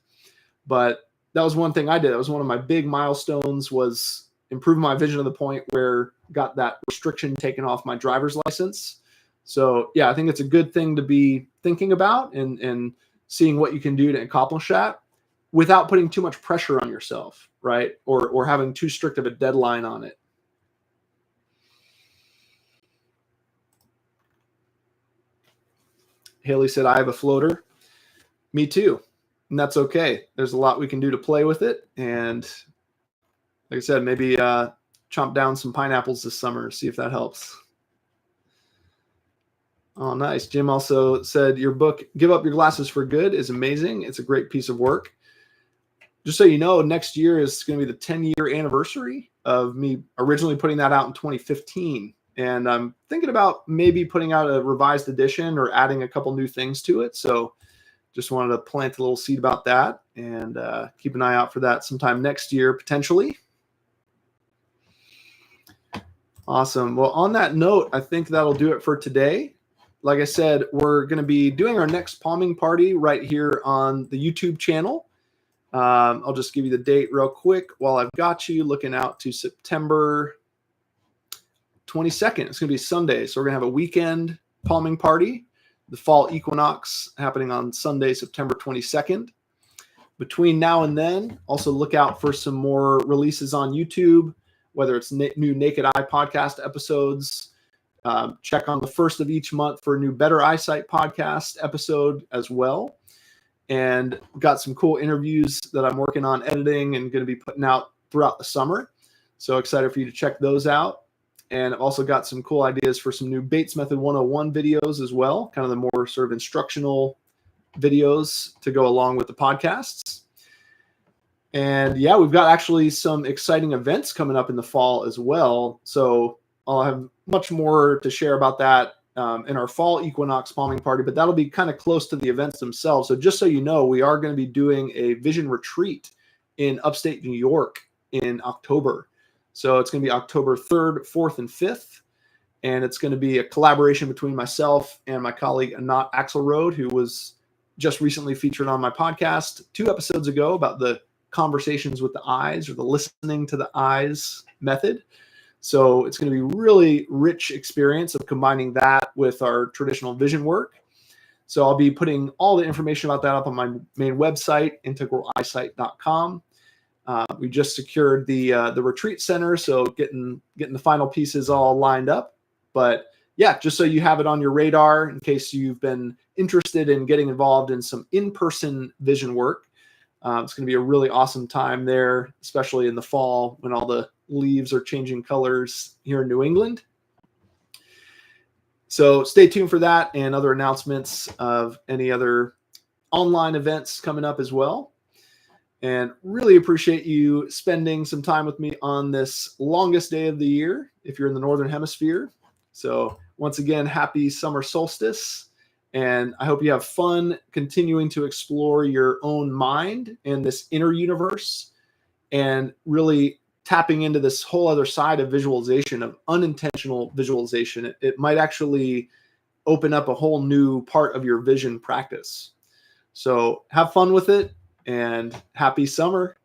But that was one thing I did. That was one of my big milestones, was improve my vision to the point where got that restriction taken off my driver's license. So yeah, I think it's a good thing to be thinking about and seeing what you can do to accomplish that without putting too much pressure on yourself, right? Or having too strict of a deadline on it. Haley said, I have a floater. Me too. And that's okay. There's a lot we can do to play with it. And like I said, maybe chomp down some pineapples this summer, see if that helps. Oh, nice. Jim also said, your book, Give Up Your Glasses for Good, is amazing. It's a great piece of work. Just so you know, next year is going to be the 10-year anniversary of me originally putting that out in 2015. And I'm thinking about maybe putting out a revised edition or adding a couple new things to it. So just wanted to plant a little seed about that and keep an eye out for that sometime next year, potentially. Awesome. Well, on that note, I think that'll do it for today. Like I said, we're going to be doing our next palming party right here on the YouTube channel. I'll just give you the date real quick while I've got you, looking out to September 22nd. It's going to be Sunday. So we're going to have a weekend palming party. The fall equinox happening on Sunday, September 22nd. Between now and then, also look out for some more releases on YouTube, whether it's new Naked Eye podcast episodes. Check on the first of each month for a new Better Eyesight podcast episode as well. And got some cool interviews that I'm working on editing and going to be putting out throughout the summer. So excited for you to check those out. And I've also got some cool ideas for some new Bates Method 101 videos as well, kind of the more sort of instructional videos to go along with the podcasts. And yeah, we've got actually some exciting events coming up in the fall as well. So I'll have much more to share about that in our fall equinox palming party, but that'll be kind of close to the events themselves. So just so you know, we are going to be doing a vision retreat in upstate New York in October. So it's going to be October 3rd, 4th, and 5th. And it's going to be a collaboration between myself and my colleague, Anat Axelrod, who was just recently featured on my podcast 2 episodes ago about the conversations with the eyes, or the listening to the eyes method. So it's going to be a really rich experience of combining that with our traditional vision work. So I'll be putting all the information about that up on my main website, integraleyesight.com. We just secured the retreat center, so getting the final pieces all lined up. But yeah, just so you have it on your radar in case you've been interested in getting involved in some in-person vision work. It's going to be a really awesome time there, especially in the fall when all the leaves are changing colors here in New England. So stay tuned for that and other announcements of any other online events coming up as well. And really appreciate you spending some time with me on this longest day of the year, if you're in the Northern Hemisphere. So once again, happy summer solstice. And I hope you have fun continuing to explore your own mind and this inner universe and really tapping into this whole other side of visualization, of unintentional visualization. It might actually open up a whole new part of your vision practice. So have fun with it and happy summer.